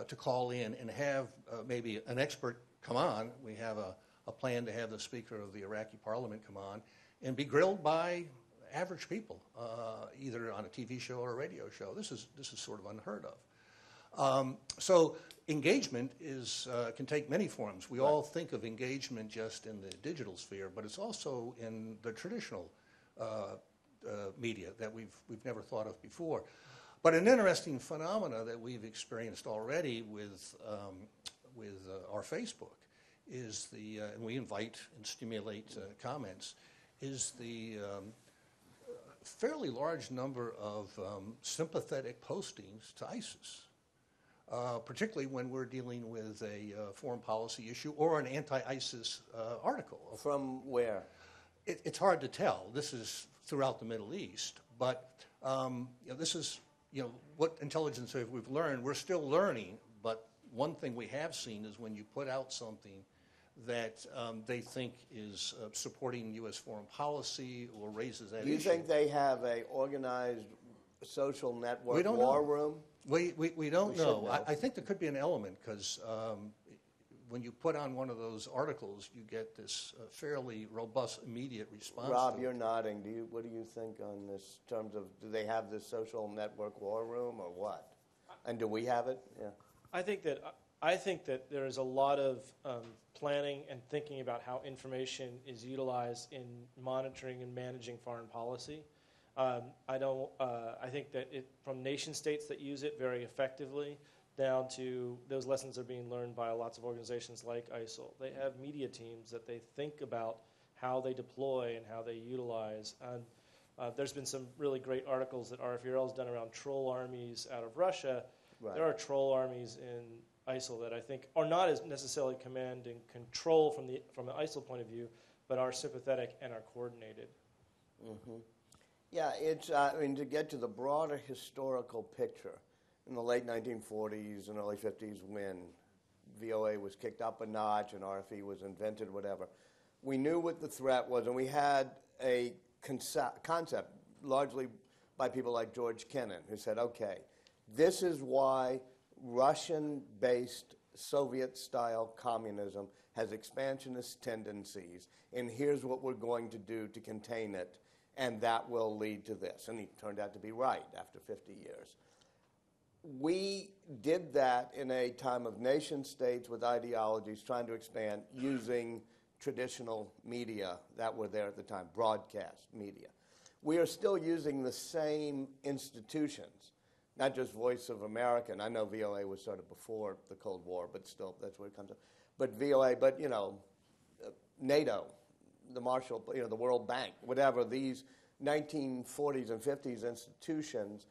Speaker 4: to call in and have maybe an expert come on. We have a plan to have the Speaker of the Iraqi Parliament come on and be grilled by average people, either on a TV show or a radio show. This is sort of unheard of. So engagement can take many forms. We all think of engagement just in the digital sphere, but it's also in the traditional media that we've never thought of before. But an interesting phenomena that we've experienced already with our Facebook is and we invite and stimulate comments, is the fairly large number of sympathetic postings to ISIS, particularly when we're dealing with a foreign policy issue or an anti-ISIS article.
Speaker 2: From where?
Speaker 4: It's hard to tell. This is throughout the Middle East, but this is what intelligence we've learned. We're still learning, but one thing we have seen is when you put out something that they think is supporting U.S. foreign policy or raises that issue.
Speaker 2: Do you think they have a organized social network war room?
Speaker 4: We don't know. I think there could be an element because when you put on one of those articles, you get this fairly robust, immediate response.
Speaker 2: Rob, you're nodding. What do you think on this in terms of, do they have this social network war room or what? And do we have it? Yeah.
Speaker 5: I think that there is a lot of planning and thinking about how information is utilized in monitoring and managing foreign policy. I think that from nation states that use it very effectively down to those lessons are being learned by lots of organizations like ISIL. They have media teams that they think about how they deploy and how they utilize. And there's been some really great articles that RFURL has done around troll armies out of Russia. Right. There are troll armies in ISIL that I think are not as necessarily command and control from an ISIL point of view, but are sympathetic and are coordinated.
Speaker 2: Mm-hmm. Yeah, to get to the broader historical picture, in the late 1940s and early 50s when VOA was kicked up a notch and RFE was invented, whatever, we knew what the threat was, and we had a concept, largely by people like George Kennan, who said, okay, this is why Russian-based Soviet-style communism has expansionist tendencies, and here's what we're going to do to contain it, and that will lead to this. And he turned out to be right after 50 years. We did that in a time of nation states with ideologies trying to expand using traditional media that were there at the time, broadcast media. We are still using the same institutions, not just Voice of America, and I know VOA was sort of before the Cold War, but still, that's where it comes from. But VOA, but NATO, the Marshall, the World Bank, whatever, these 1940s and 50s institutions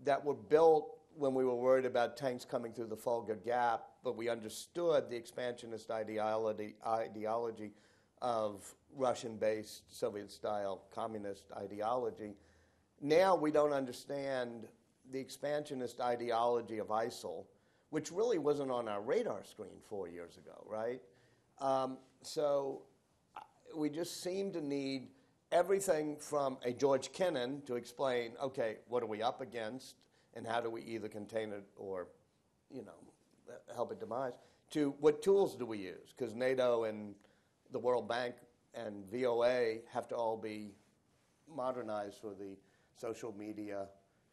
Speaker 2: that were built when we were worried about tanks coming through the Volga Gap, but we understood the expansionist ideology of Russian-based, Soviet-style communist ideology. Now we don't understand the expansionist ideology of ISIL, which really wasn't on our radar screen 4 years ago, right? So we just seem to need everything from a George Kennan to explain, okay, what are we up against, and how do we either contain it or, help it demise, to what tools do we use? Because NATO and the World Bank and VOA have to all be modernized for the social media,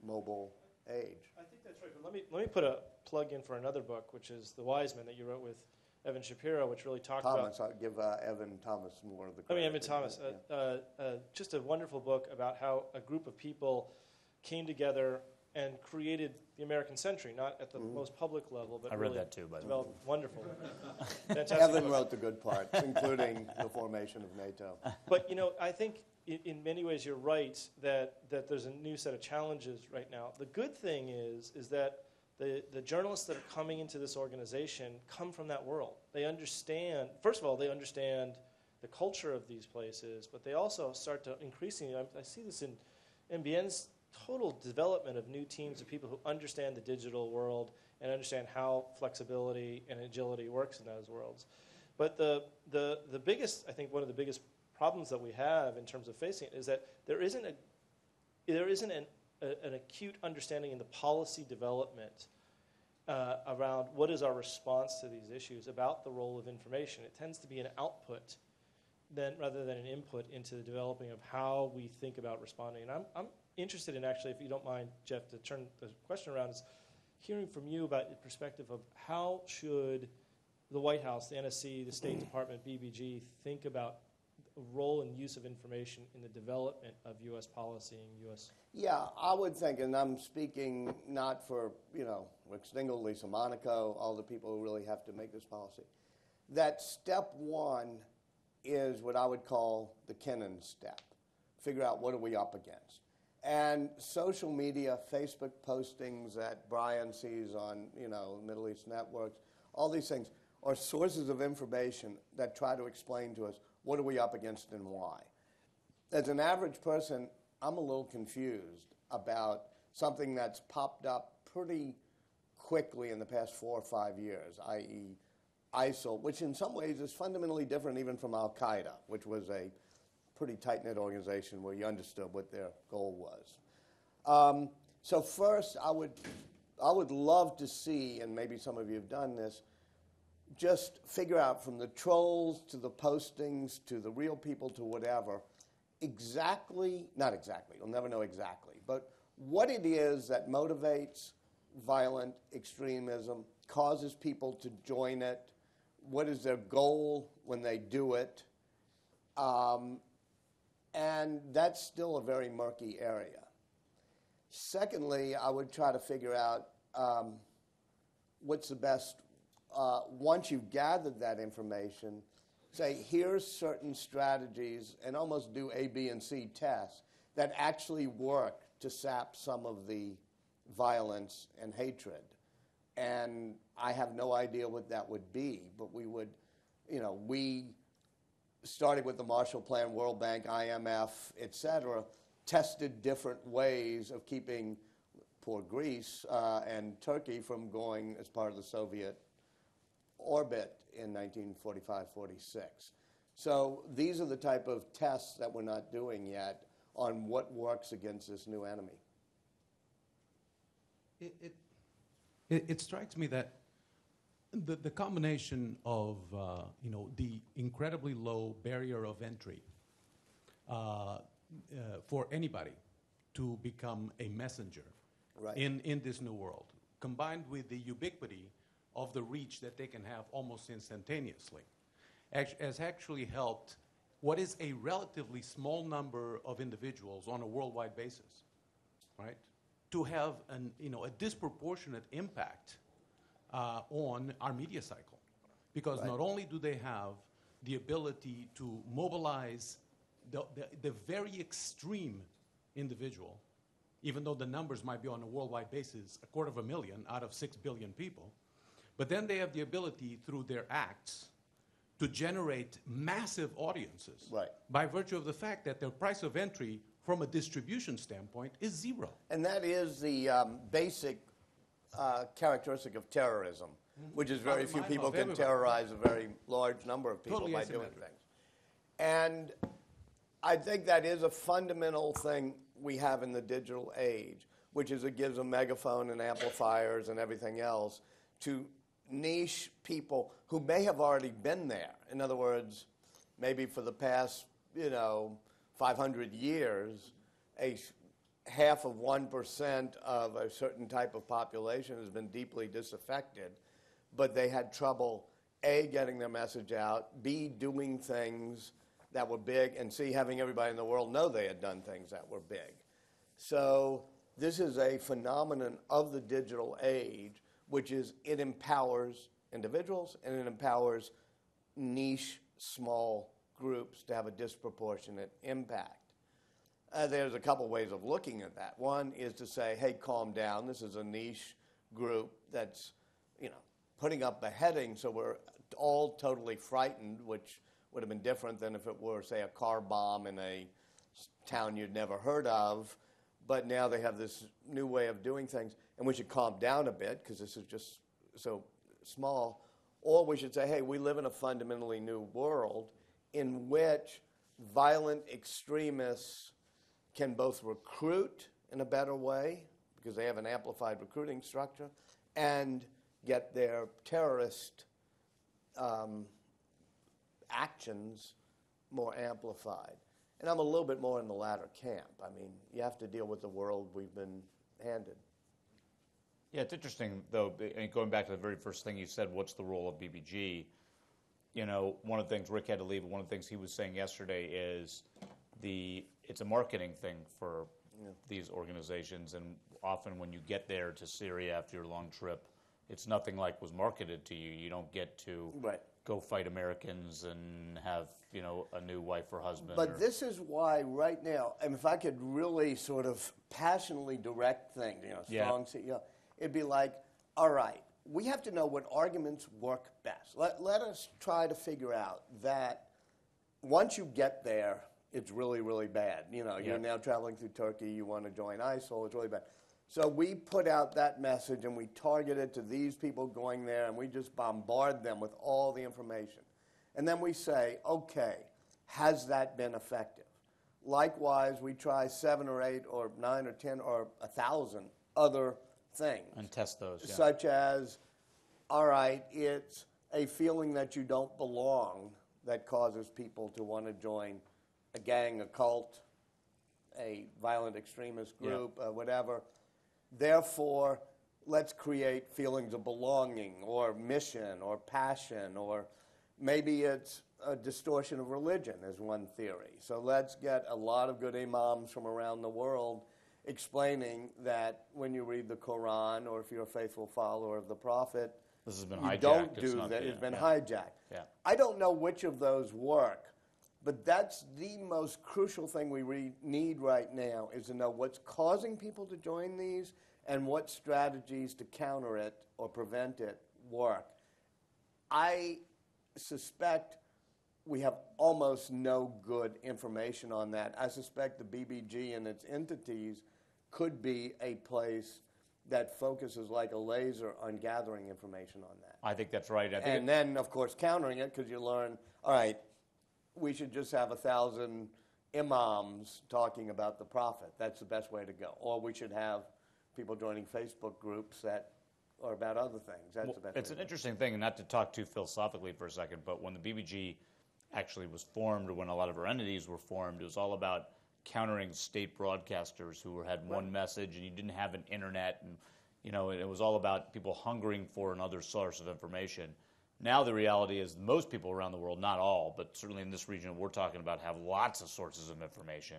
Speaker 2: mobile age.
Speaker 5: I think that's right. But let me put a plug in for another book, which is The Wise Men that you wrote with Evan Shapiro, which really talked about...
Speaker 2: I'll give Evan Thomas more of the credit.
Speaker 5: Evan Thomas. Just a wonderful book about how a group of people came together and created the American century, not at the most public level, but
Speaker 1: I
Speaker 5: really
Speaker 1: read that too, by the way.
Speaker 5: Wonderful.
Speaker 2: Evan wrote the good parts, including the formation of NATO.
Speaker 5: But, I think in many ways you're right that there's a new set of challenges right now. The good thing is that the journalists that are coming into this organization come from that world. They understand, first of all, they understand the culture of these places, but they also start to increasingly, I see this in NBN's total development of new teams of people who understand the digital world and understand how flexibility and agility works in those worlds. But the biggest, I think one of the biggest problems that we have in terms of facing it is that there isn't an acute understanding in the policy development around what is our response to these issues about the role of information. It tends to be an output rather than an input into the developing of how we think about responding. And I'm interested in, actually, if you don't mind, Jeff, to turn the question around, is hearing from you about the perspective of how should the White House, the NSC, the State Department, BBG, think about the role and use of information in the development of U.S. policy and U.S.
Speaker 2: Yeah, I would think, and I'm speaking not for, Rick Stingel, Lisa Monaco, all the people who really have to make this policy, that step one is what I would call the Kennan step. Figure out what are we up against. And social media, Facebook postings that Brian sees on, Middle East networks, all these things are sources of information that try to explain to us what are we up against and why. As an average person, I'm a little confused about something that's popped up pretty quickly in the past 4 or 5 years, i.e. ISIL, which in some ways is fundamentally different even from Al-Qaeda, which was a pretty tight-knit organization where you understood what their goal was. So first, I would love to see, and maybe some of you have done this, just figure out from the trolls to the postings to the real people to whatever, not exactly, you'll never know exactly, but what it is that motivates violent extremism, causes people to join it, what is their goal when they do it, and that's still a very murky area. Secondly, I would try to figure out what's the best, once you've gathered that information, say here's certain strategies and almost do A, B, and C tests that actually work to sap some of the violence and hatred. And I have no idea what that would be, but we would, we started with the Marshall Plan, World Bank, IMF, et cetera, tested different ways of keeping poor Greece and Turkey from going as part of the Soviet orbit in 1945-46. So these are the type of tests that we're not doing yet on what works against this new enemy.
Speaker 6: It strikes me that the combination of the incredibly low barrier of entry for anybody to become a messenger in this new world, combined with the ubiquity of the reach that they can have almost instantaneously, has actually helped what is a relatively small number of individuals on a worldwide basis, right, to have a disproportionate impact on our media cycle. Because not only do they have the ability to mobilize the very extreme individual, even though the numbers might be on a worldwide basis 250,000 out of 6 billion people, but then they have the ability through their acts to generate massive audiences by virtue of the fact that their price of entry from a distribution standpoint is zero.
Speaker 2: And that is the basic characteristic of terrorism, which is very few people can terrorize a very large number of people by doing things. And I think that is a fundamental thing we have in the digital age, which is it gives a megaphone and amplifiers and everything else to niche people who may have already been there. In other words, maybe for the past, 500 years, a half of 1% of a certain type of population has been deeply disaffected, but they had trouble, A, getting their message out, B, doing things that were big, and C, having everybody in the world know they had done things that were big. So this is a phenomenon of the digital age, which is it empowers individuals and it empowers niche, small groups to have a disproportionate impact. There's a couple ways of looking at that. One is to say, hey, calm down. This is a niche group that's, putting up beheading, so we're all totally frightened, which would have been different than if it were, say, a car bomb in a town you'd never heard of. But now they have this new way of doing things, and we should calm down a bit because this is just so small. Or we should say, hey, we live in a fundamentally new world in which violent extremists can both recruit in a better way because they have an amplified recruiting structure and get their terrorist actions more amplified. And I'm a little bit more in the latter camp. I mean, you have to deal with the world we've been handed.
Speaker 1: Yeah, it's interesting, though, going back to the very first thing you said, what's the role of BBG? You know, one of the things Rick had to leave, one of the things he was saying yesterday is it's a marketing thing for these organizations, and often when you get there to Syria after your long trip, it's nothing like was marketed to you. You don't get to go fight Americans and have, you know, a new wife or husband.
Speaker 2: But this is why right now, and if I could really sort of passionately direct things, you know, strong CEO, it'd be like, all right, we have to know what arguments work best. Let us try to figure out that once you get there, it's really, really bad. You know, you're now traveling through Turkey, you want to join ISIL, it's really bad. So we put out that message and we target it to these people going there and we just bombard them with all the information. And then we say, okay, has that been effective? Likewise, we try 7 or 8 or 9 or 10 or 1,000 other things.
Speaker 1: And test those,
Speaker 2: Such as, all right, it's a feeling that you don't belong that causes people to want to join a gang, a cult, a violent extremist group, whatever. Therefore, let's create feelings of belonging or mission or passion, or maybe it's a distortion of religion is one theory. So let's get a lot of good imams from around the world explaining that when you read the Quran or if you're a faithful follower of the Prophet,
Speaker 1: this has been
Speaker 2: you
Speaker 1: hijacked.
Speaker 2: don't do that. It's been hijacked.
Speaker 1: Yeah.
Speaker 2: I don't know which of those work, but that's the most crucial thing we need right now is to know what's causing people to join these and what strategies to counter it or prevent it work. I suspect we have almost no good information on that. I suspect the BBG and its entities could be a place that focuses like a laser on gathering information on that.
Speaker 1: I think that's right.
Speaker 2: And then, of course, countering it because you learn, all right, we should just have 1,000 imams talking about the Prophet. That's the best way to go. Or we should have people joining Facebook groups that are about other things. That's the best.
Speaker 1: It's an interesting thing, and not to talk too philosophically for a second, but when the BBG actually was formed, or when a lot of our entities were formed, it was all about countering state broadcasters who had one message, and you didn't have an internet, and you know, it was all about people hungering for another source of information. Now the reality is most people around the world, not all, but certainly in this region we're talking about, have lots of sources of information,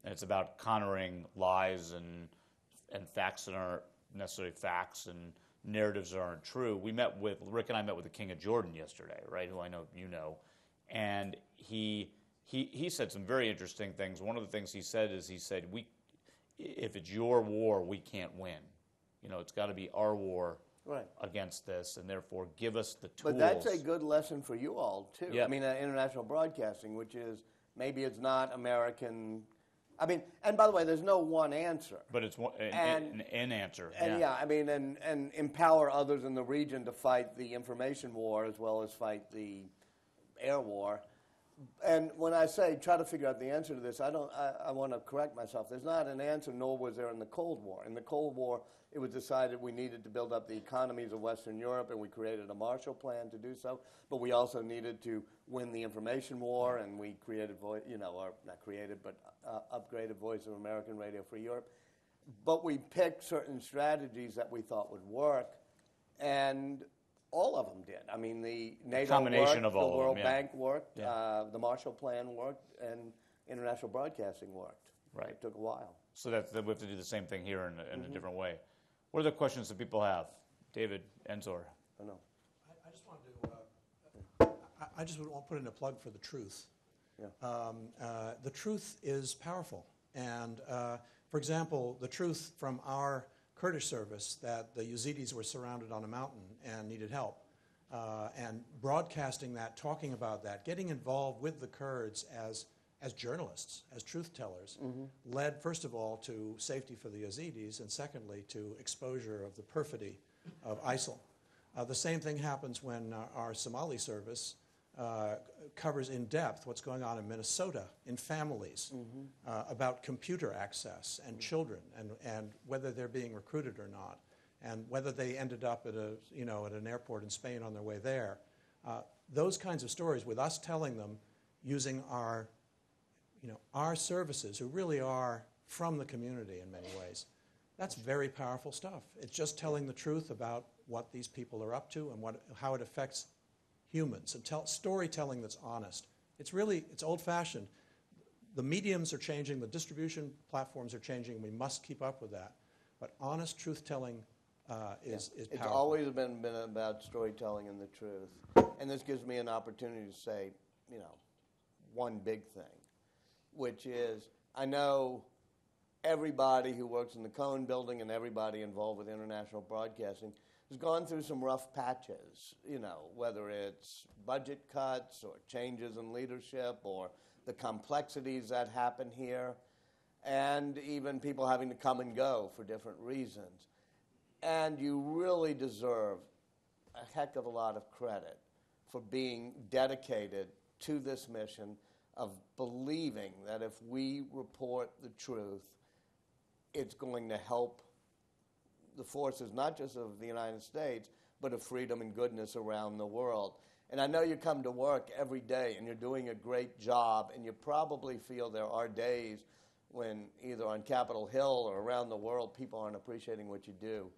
Speaker 1: and it's about countering lies and facts that aren't necessarily facts and narratives that aren't true. Rick and I met with the King of Jordan yesterday, right, who I know you know, and he said some very interesting things. One of the things he said is, if it's your war, we can't win. You know, it's got to be our war against this, and therefore give us the tools.
Speaker 2: But that's a good lesson for you all, too.
Speaker 1: Yep.
Speaker 2: I mean, international broadcasting, which is maybe it's not American. I mean, and by the way, there's no one answer.
Speaker 1: But it's an answer.
Speaker 2: And and empower others in the region to fight the information war as well as fight the air war. And when I say try to figure out the answer to this, I want to correct myself. There's not an answer, nor was there in the Cold War. In the Cold War, it was decided we needed to build up the economies of Western Europe, and we created a Marshall Plan to do so. But we also needed to win the information war, and we created, upgraded Voice of American Radio for Europe. But we picked certain strategies that we thought would work, and all of them did. I mean, the NATO
Speaker 1: combination
Speaker 2: worked,
Speaker 1: of all
Speaker 2: the World
Speaker 1: of them,
Speaker 2: Bank worked, the Marshall Plan worked, and international broadcasting worked.
Speaker 1: Right.
Speaker 2: It took a while.
Speaker 1: So we have to do the same thing here in a different way. What are the questions that people have? David, Enzor.
Speaker 2: I know.
Speaker 7: I just wanted to. I just want to put in a plug for the truth.
Speaker 2: Yeah.
Speaker 7: The truth is powerful, and for example, the truth from our Kurdish service that the Yazidis were surrounded on a mountain and needed help, and broadcasting that, talking about that, getting involved with the Kurds as journalists, as truth tellers, led first of all to safety for the Yazidis, and secondly to exposure of the perfidy of ISIL. The same thing happens when our Somali service covers in depth what's going on in Minnesota in families about computer access and children and whether they're being recruited or not, and whether they ended up at an airport in Spain on their way there. Those kinds of stories, with us telling them using our services, who really are from the community in many ways, that's very powerful stuff. It's just telling the truth about what these people are up to and how it affects humans, and storytelling that's honest. It's old-fashioned. The mediums are changing, the distribution platforms are changing, and we must keep up with that. But honest truth-telling is powerful.
Speaker 2: It's always been about storytelling and the truth. And this gives me an opportunity to say, one big thing, which is I know everybody who works in the Cohen building and everybody involved with international broadcasting has gone through some rough patches, whether it's budget cuts or changes in leadership or the complexities that happen here, and even people having to come and go for different reasons. And you really deserve a heck of a lot of credit for being dedicated to this mission of believing that if we report the truth, it's going to help the forces, not just of the United States, but of freedom and goodness around the world. And I know you come to work every day and you're doing a great job, and you probably feel there are days when either on Capitol Hill or around the world people aren't appreciating what you do.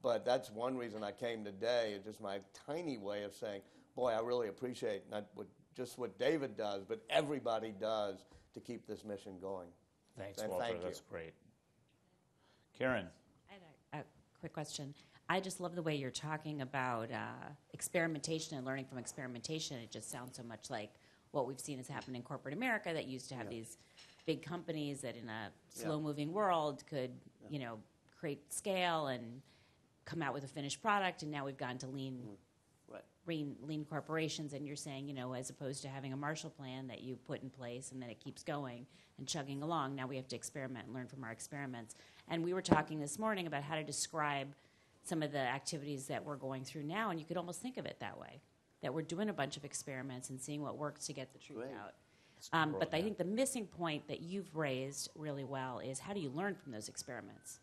Speaker 2: But that's one reason I came today. It's just my tiny way of saying, boy, I really appreciate not just what David does, but everybody does to keep this mission going.
Speaker 1: Thanks,
Speaker 2: And
Speaker 1: Walter.
Speaker 2: thank you.
Speaker 1: That's great. Karen.
Speaker 8: I had a quick question. I just love the way you're talking about experimentation and learning from experimentation. It just sounds so much like what we've seen has happened in corporate America, that used to have these big companies that in a slow-moving world could, create scale and come out with a finished product, and now we've gone to lean corporations, and you're saying, as opposed to having a Marshall Plan that you put in place and then it keeps going and chugging along, now we have to experiment and learn from our experiments. And we were talking this morning about how to describe some of the activities that we're going through now, and you could almost think of it that way, that we're doing a bunch of experiments and seeing what works to get the truth out. But I think the missing point that you've raised really well is, how do you learn from those experiments?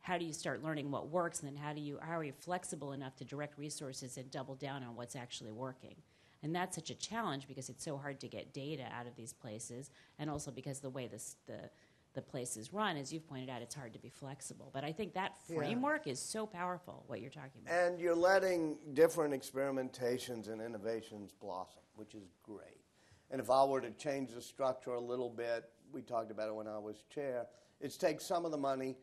Speaker 8: How do you start learning what works, and then how are you flexible enough to direct resources and double down on what's actually working? And that's such a challenge because it's so hard to get data out of these places, and also because the way the places run, as you've pointed out, it's hard to be flexible. But I think that framework is so powerful, what you're talking about.
Speaker 2: And you're letting different experimentations and innovations blossom, which is great. And if I were to change the structure a little bit, we talked about it when I was chair, it's take some of the money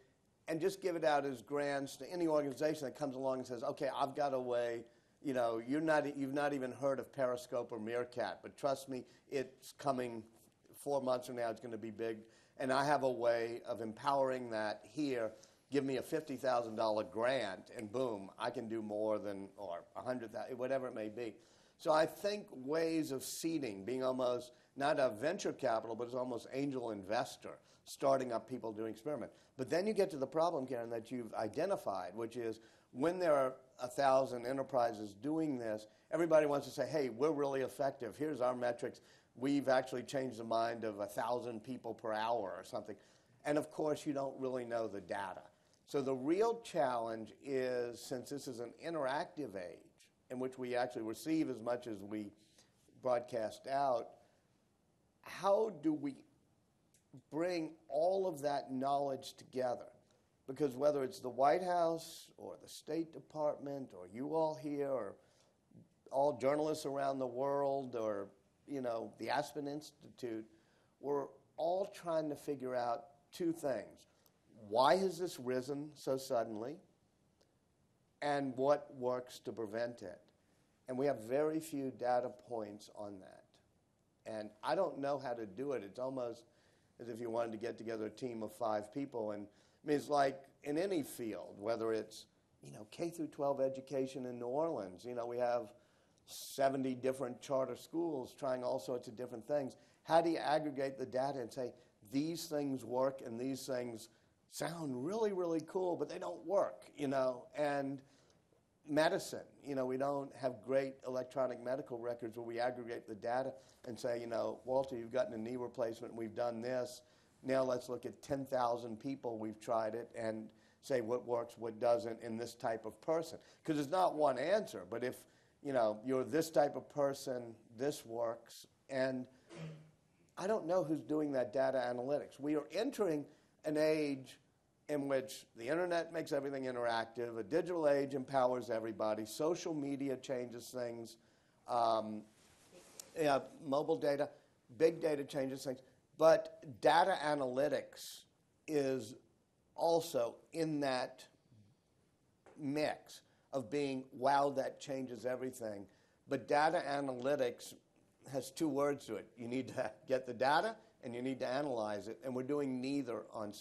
Speaker 2: and just give it out as grants to any organization that comes along and says, okay, I've got a way, you've not even heard of Periscope or Meerkat, but trust me, it's coming 4 months from now, it's going to be big, and I have a way of empowering that here. Give me a $50,000 grant, and boom, I can do more than, or $100,000, whatever it may be. So I think ways of seeding, being almost not a venture capital, but it's almost angel investor, starting up people doing experiment. But then you get to the problem, Karen, that you've identified, which is when there are 1,000 enterprises doing this, everybody wants to say, hey, we're really effective. Here's our metrics. We've actually changed the mind of 1,000 people per hour or something. And of course, you don't really know the data. So the real challenge is, since this is an interactive age, in which we actually receive as much as we broadcast out, how do we bring all of that knowledge together? Because whether it's the White House or the State Department or you all here or all journalists around the world or, the Aspen Institute, we're all trying to figure out two things. Why has this risen so suddenly? And what works to prevent it? And we have very few data points on that. And I don't know how to do it. It's almost as if you wanted to get together a team of 5 people. And it's like in any field, whether it's, K through 12 education in New Orleans. We have 70 different charter schools trying all sorts of different things. How do you aggregate the data and say, these things work and these things sound really, really cool, but they don't work, And medicine. We don't have great electronic medical records where we aggregate the data and say, Walter, you've gotten a knee replacement, we've done this. Now let's look at 10,000 people, we've tried it, and say what works, what doesn't in this type of person. Because it's not one answer, but if, you're this type of person, this works. And I don't know who's doing that data analytics. We are entering an age in which the internet makes everything interactive, a digital age empowers everybody, social media changes things, mobile data, big data changes things, but data analytics is also in that mix of being, wow, that changes everything. But data analytics has two words to it. You need to get the data and you need to analyze it, and we're doing neither on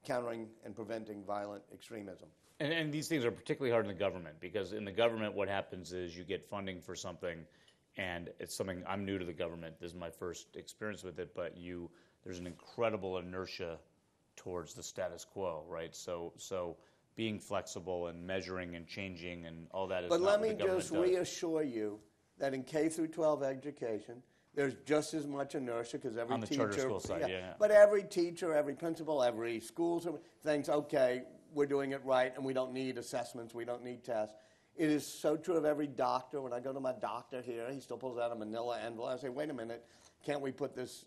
Speaker 2: countering and preventing violent extremism.
Speaker 1: And these things are particularly hard in the government, because in the government what happens is you get funding for something, and it's something, I'm new to the government, this is my first experience with it, but there's an incredible inertia towards the status quo, right? So being flexible and measuring and changing and all that is
Speaker 2: but
Speaker 1: not
Speaker 2: let
Speaker 1: what
Speaker 2: me just reassure you that in K through 12 education, there's just as much inertia because every
Speaker 1: on the
Speaker 2: teacher,
Speaker 1: charter school side, yeah.
Speaker 2: But every teacher, every principal, every school thinks, okay, we're doing it right, and we don't need assessments, we don't need tests. It is so true of every doctor. When I go to my doctor here, he still pulls out a manila envelope. I say, wait a minute, can't we put this,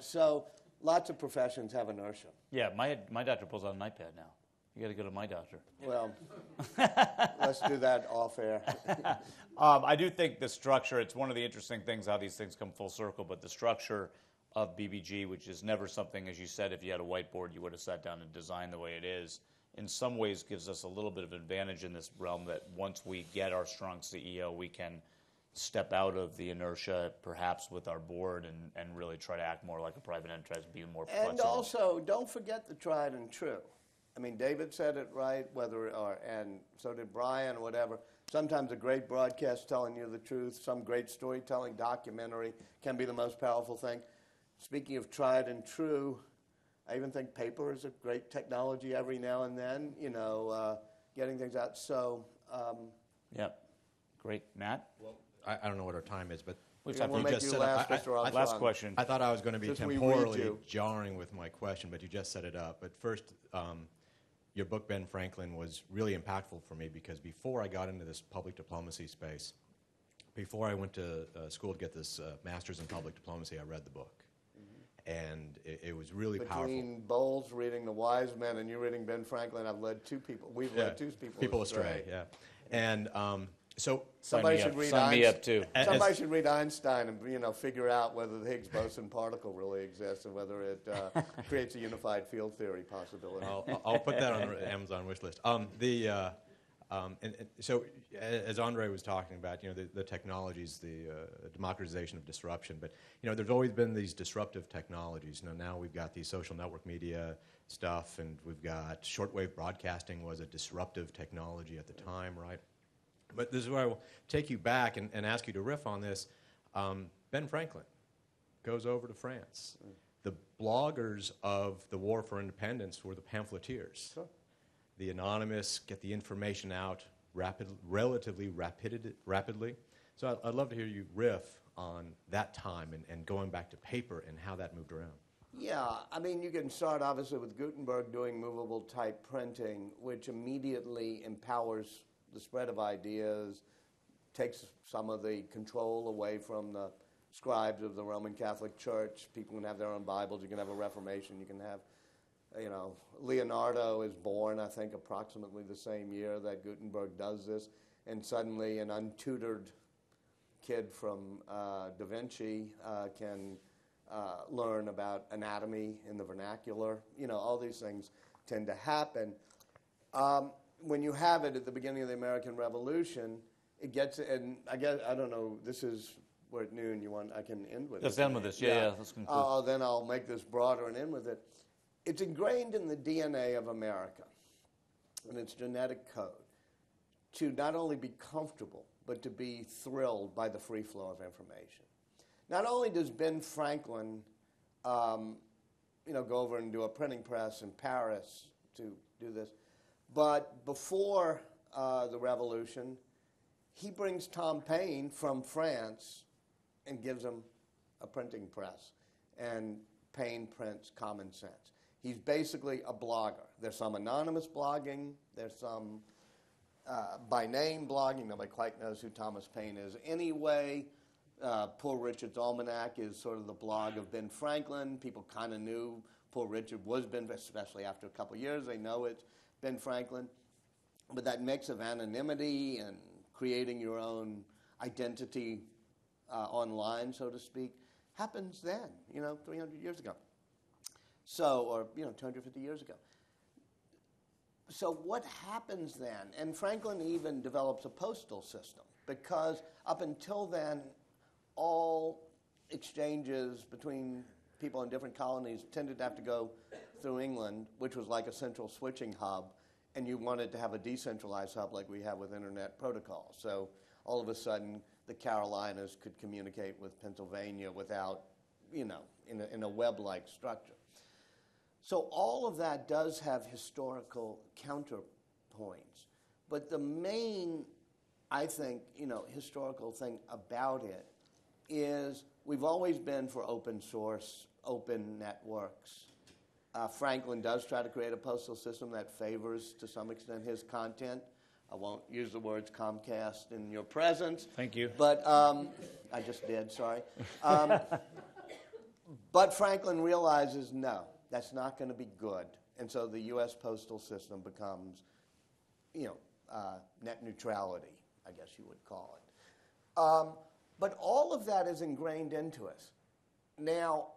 Speaker 2: so lots of professions have inertia.
Speaker 1: Yeah, my doctor pulls out an iPad now. You got to go to my doctor.
Speaker 2: Well, let's do that off air.
Speaker 1: I do think the structure, it's one of the interesting things how these things come full circle, but the structure of BBG, which is never something, as you said, if you had a whiteboard, you would have sat down and designed the way it is, in some ways gives us a little bit of advantage in this realm that once we get our strong CEO, we can step out of the inertia, perhaps with our board, and really try to act more like a private enterprise, be more flexible.
Speaker 2: And also, don't forget the tried and true. I mean, David said it right, and so did Brian or whatever. Sometimes a great broadcast telling you the truth, some great storytelling documentary can be the most powerful thing. Speaking of tried and true, I even think paper is a great technology every now and then, getting things out. So,
Speaker 1: yeah, great. Matt?
Speaker 9: Well, I don't know what our time is, but
Speaker 1: we've time
Speaker 2: we'll
Speaker 1: for
Speaker 2: make
Speaker 9: just
Speaker 2: you
Speaker 9: set
Speaker 2: last,
Speaker 9: up,
Speaker 2: Mr.
Speaker 1: last question.
Speaker 9: I thought I was going to be
Speaker 2: Since we read
Speaker 9: temporally
Speaker 2: you.
Speaker 9: jarring with my question, but you just set it up. But first, your book, Ben Franklin, was really impactful for me because before I got into this public diplomacy space, before I went to school to get this master's in public diplomacy, I read the book. And it was really powerful.
Speaker 2: Between Bowles reading The Wise Men and you reading Ben Franklin, I've led two people. We've led two people astray.
Speaker 9: Yeah. And so
Speaker 2: somebody should read
Speaker 1: Sign me up too.
Speaker 2: Somebody should read Einstein and figure out whether the Higgs boson particle really exists and whether it creates a unified field theory possibility.
Speaker 9: I'll put that on the Amazon wish list. So as Andre was talking about, the technologies, the democratization of disruption, but there's always been these disruptive technologies. Now we've got these social network media stuff, and we've got shortwave broadcasting was a disruptive technology at the time, right? But this is where I will take you back and ask you to riff on this. Ben Franklin goes over to France. The bloggers of the War for Independence were the pamphleteers.
Speaker 2: Sure.
Speaker 9: The anonymous get the information out relatively rapidly. So I'd love to hear you riff on that time and going back to paper and how that moved around.
Speaker 2: Yeah, I mean, you can start obviously with Gutenberg doing movable type printing, which immediately empowers the spread of ideas, takes some of the control away from the scribes of the Roman Catholic Church. People can have their own Bibles. You can have a Reformation. You can have, Leonardo is born, I think, approximately the same year that Gutenberg does this. And suddenly an untutored kid from Da Vinci can learn about anatomy in the vernacular. All these things tend to happen. When you have it at the beginning of the American Revolution, it gets, and I don't know, this is, we're at noon, I can end with it.
Speaker 1: Let's end with this, yeah, let's conclude.
Speaker 2: Then I'll make this broader and end with it. It's ingrained in the DNA of America, in its genetic code, to not only be comfortable, but to be thrilled by the free flow of information. Not only does Ben Franklin, go over and do a printing press in Paris to do this, but before the revolution, he brings Tom Paine from France and gives him a printing press. And Paine prints Common Sense. He's basically a blogger. There's some anonymous blogging. There's some by name blogging. Nobody quite knows who Thomas Paine is anyway. Poor Richard's Almanac is sort of the blog of Ben Franklin. People kind of knew Poor Richard was Ben, especially after a couple of years. They know it's Ben Franklin. But that mix of anonymity and creating your own identity online, so to speak, happens then, 300 years ago. So, or, 250 years ago. So what happens then? And Franklin even develops a postal system, because up until then, all exchanges between people in different colonies tended to have to go through England, which was like a central switching hub, and you wanted to have a decentralized hub like we have with internet protocols. So all of a sudden, the Carolinas could communicate with Pennsylvania without, in a web-like structure. So all of that does have historical counterpoints. But the main, I think, historical thing about it is we've always been for open source, open networks. Franklin does try to create a postal system that favors, to some extent, his content. I won't use the words Comcast in your presence.
Speaker 1: Thank you.
Speaker 2: But I just did, sorry. But Franklin realizes, no, that's not going to be good. And so the U.S. postal system becomes, net neutrality, I guess you would call it. But all of that is ingrained into us. Now,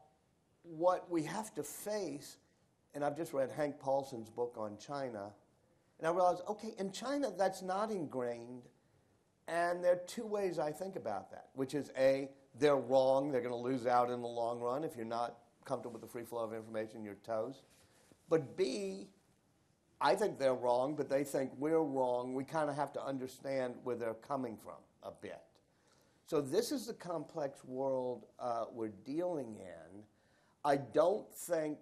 Speaker 2: what we have to face, and I've just read Hank Paulson's book on China, and I realized, okay, in China, that's not ingrained. And there are two ways I think about that, which is A, they're wrong. They're going to lose out in the long run. If you're not comfortable with the free flow of information, you're toast. But B, I think they're wrong, but they think we're wrong. We kind of have to understand where they're coming from a bit. So this is the complex world we're dealing in. I don't think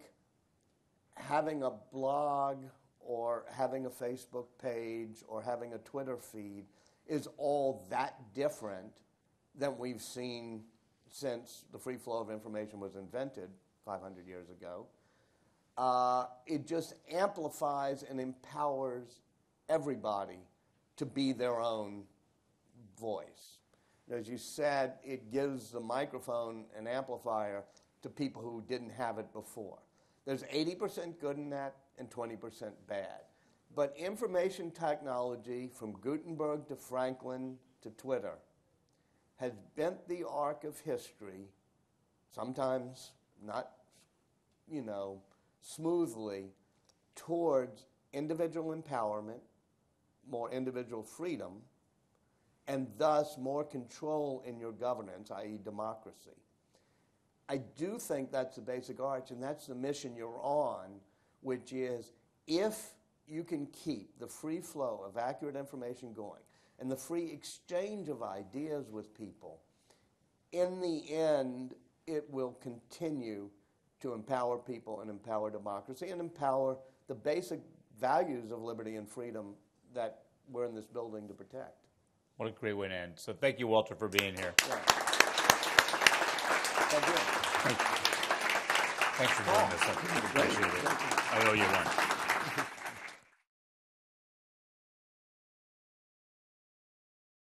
Speaker 2: having a blog or having a Facebook page or having a Twitter feed is all that different than we've seen since the free flow of information was invented 500 years ago. It just amplifies and empowers everybody to be their own voice. As you said, it gives the microphone an amplifier to people who didn't have it before. There's 80% good in that and 20% bad. But information technology, from Gutenberg to Franklin to Twitter, has bent the arc of history, sometimes not, smoothly, towards individual empowerment, more individual freedom, and thus more control in your governance, i.e. democracy. I do think that's the basic arch, and that's the mission you're on, which is if you can keep the free flow of accurate information going and the free exchange of ideas with people, in the end, it will continue to empower people and empower democracy and empower the basic values of liberty and freedom that we're in this building to protect.
Speaker 1: What a great way to end. So thank you, Walter, for being here.
Speaker 2: Yeah. Thank you.
Speaker 1: Thanks for doing this. I appreciate it. I owe you one.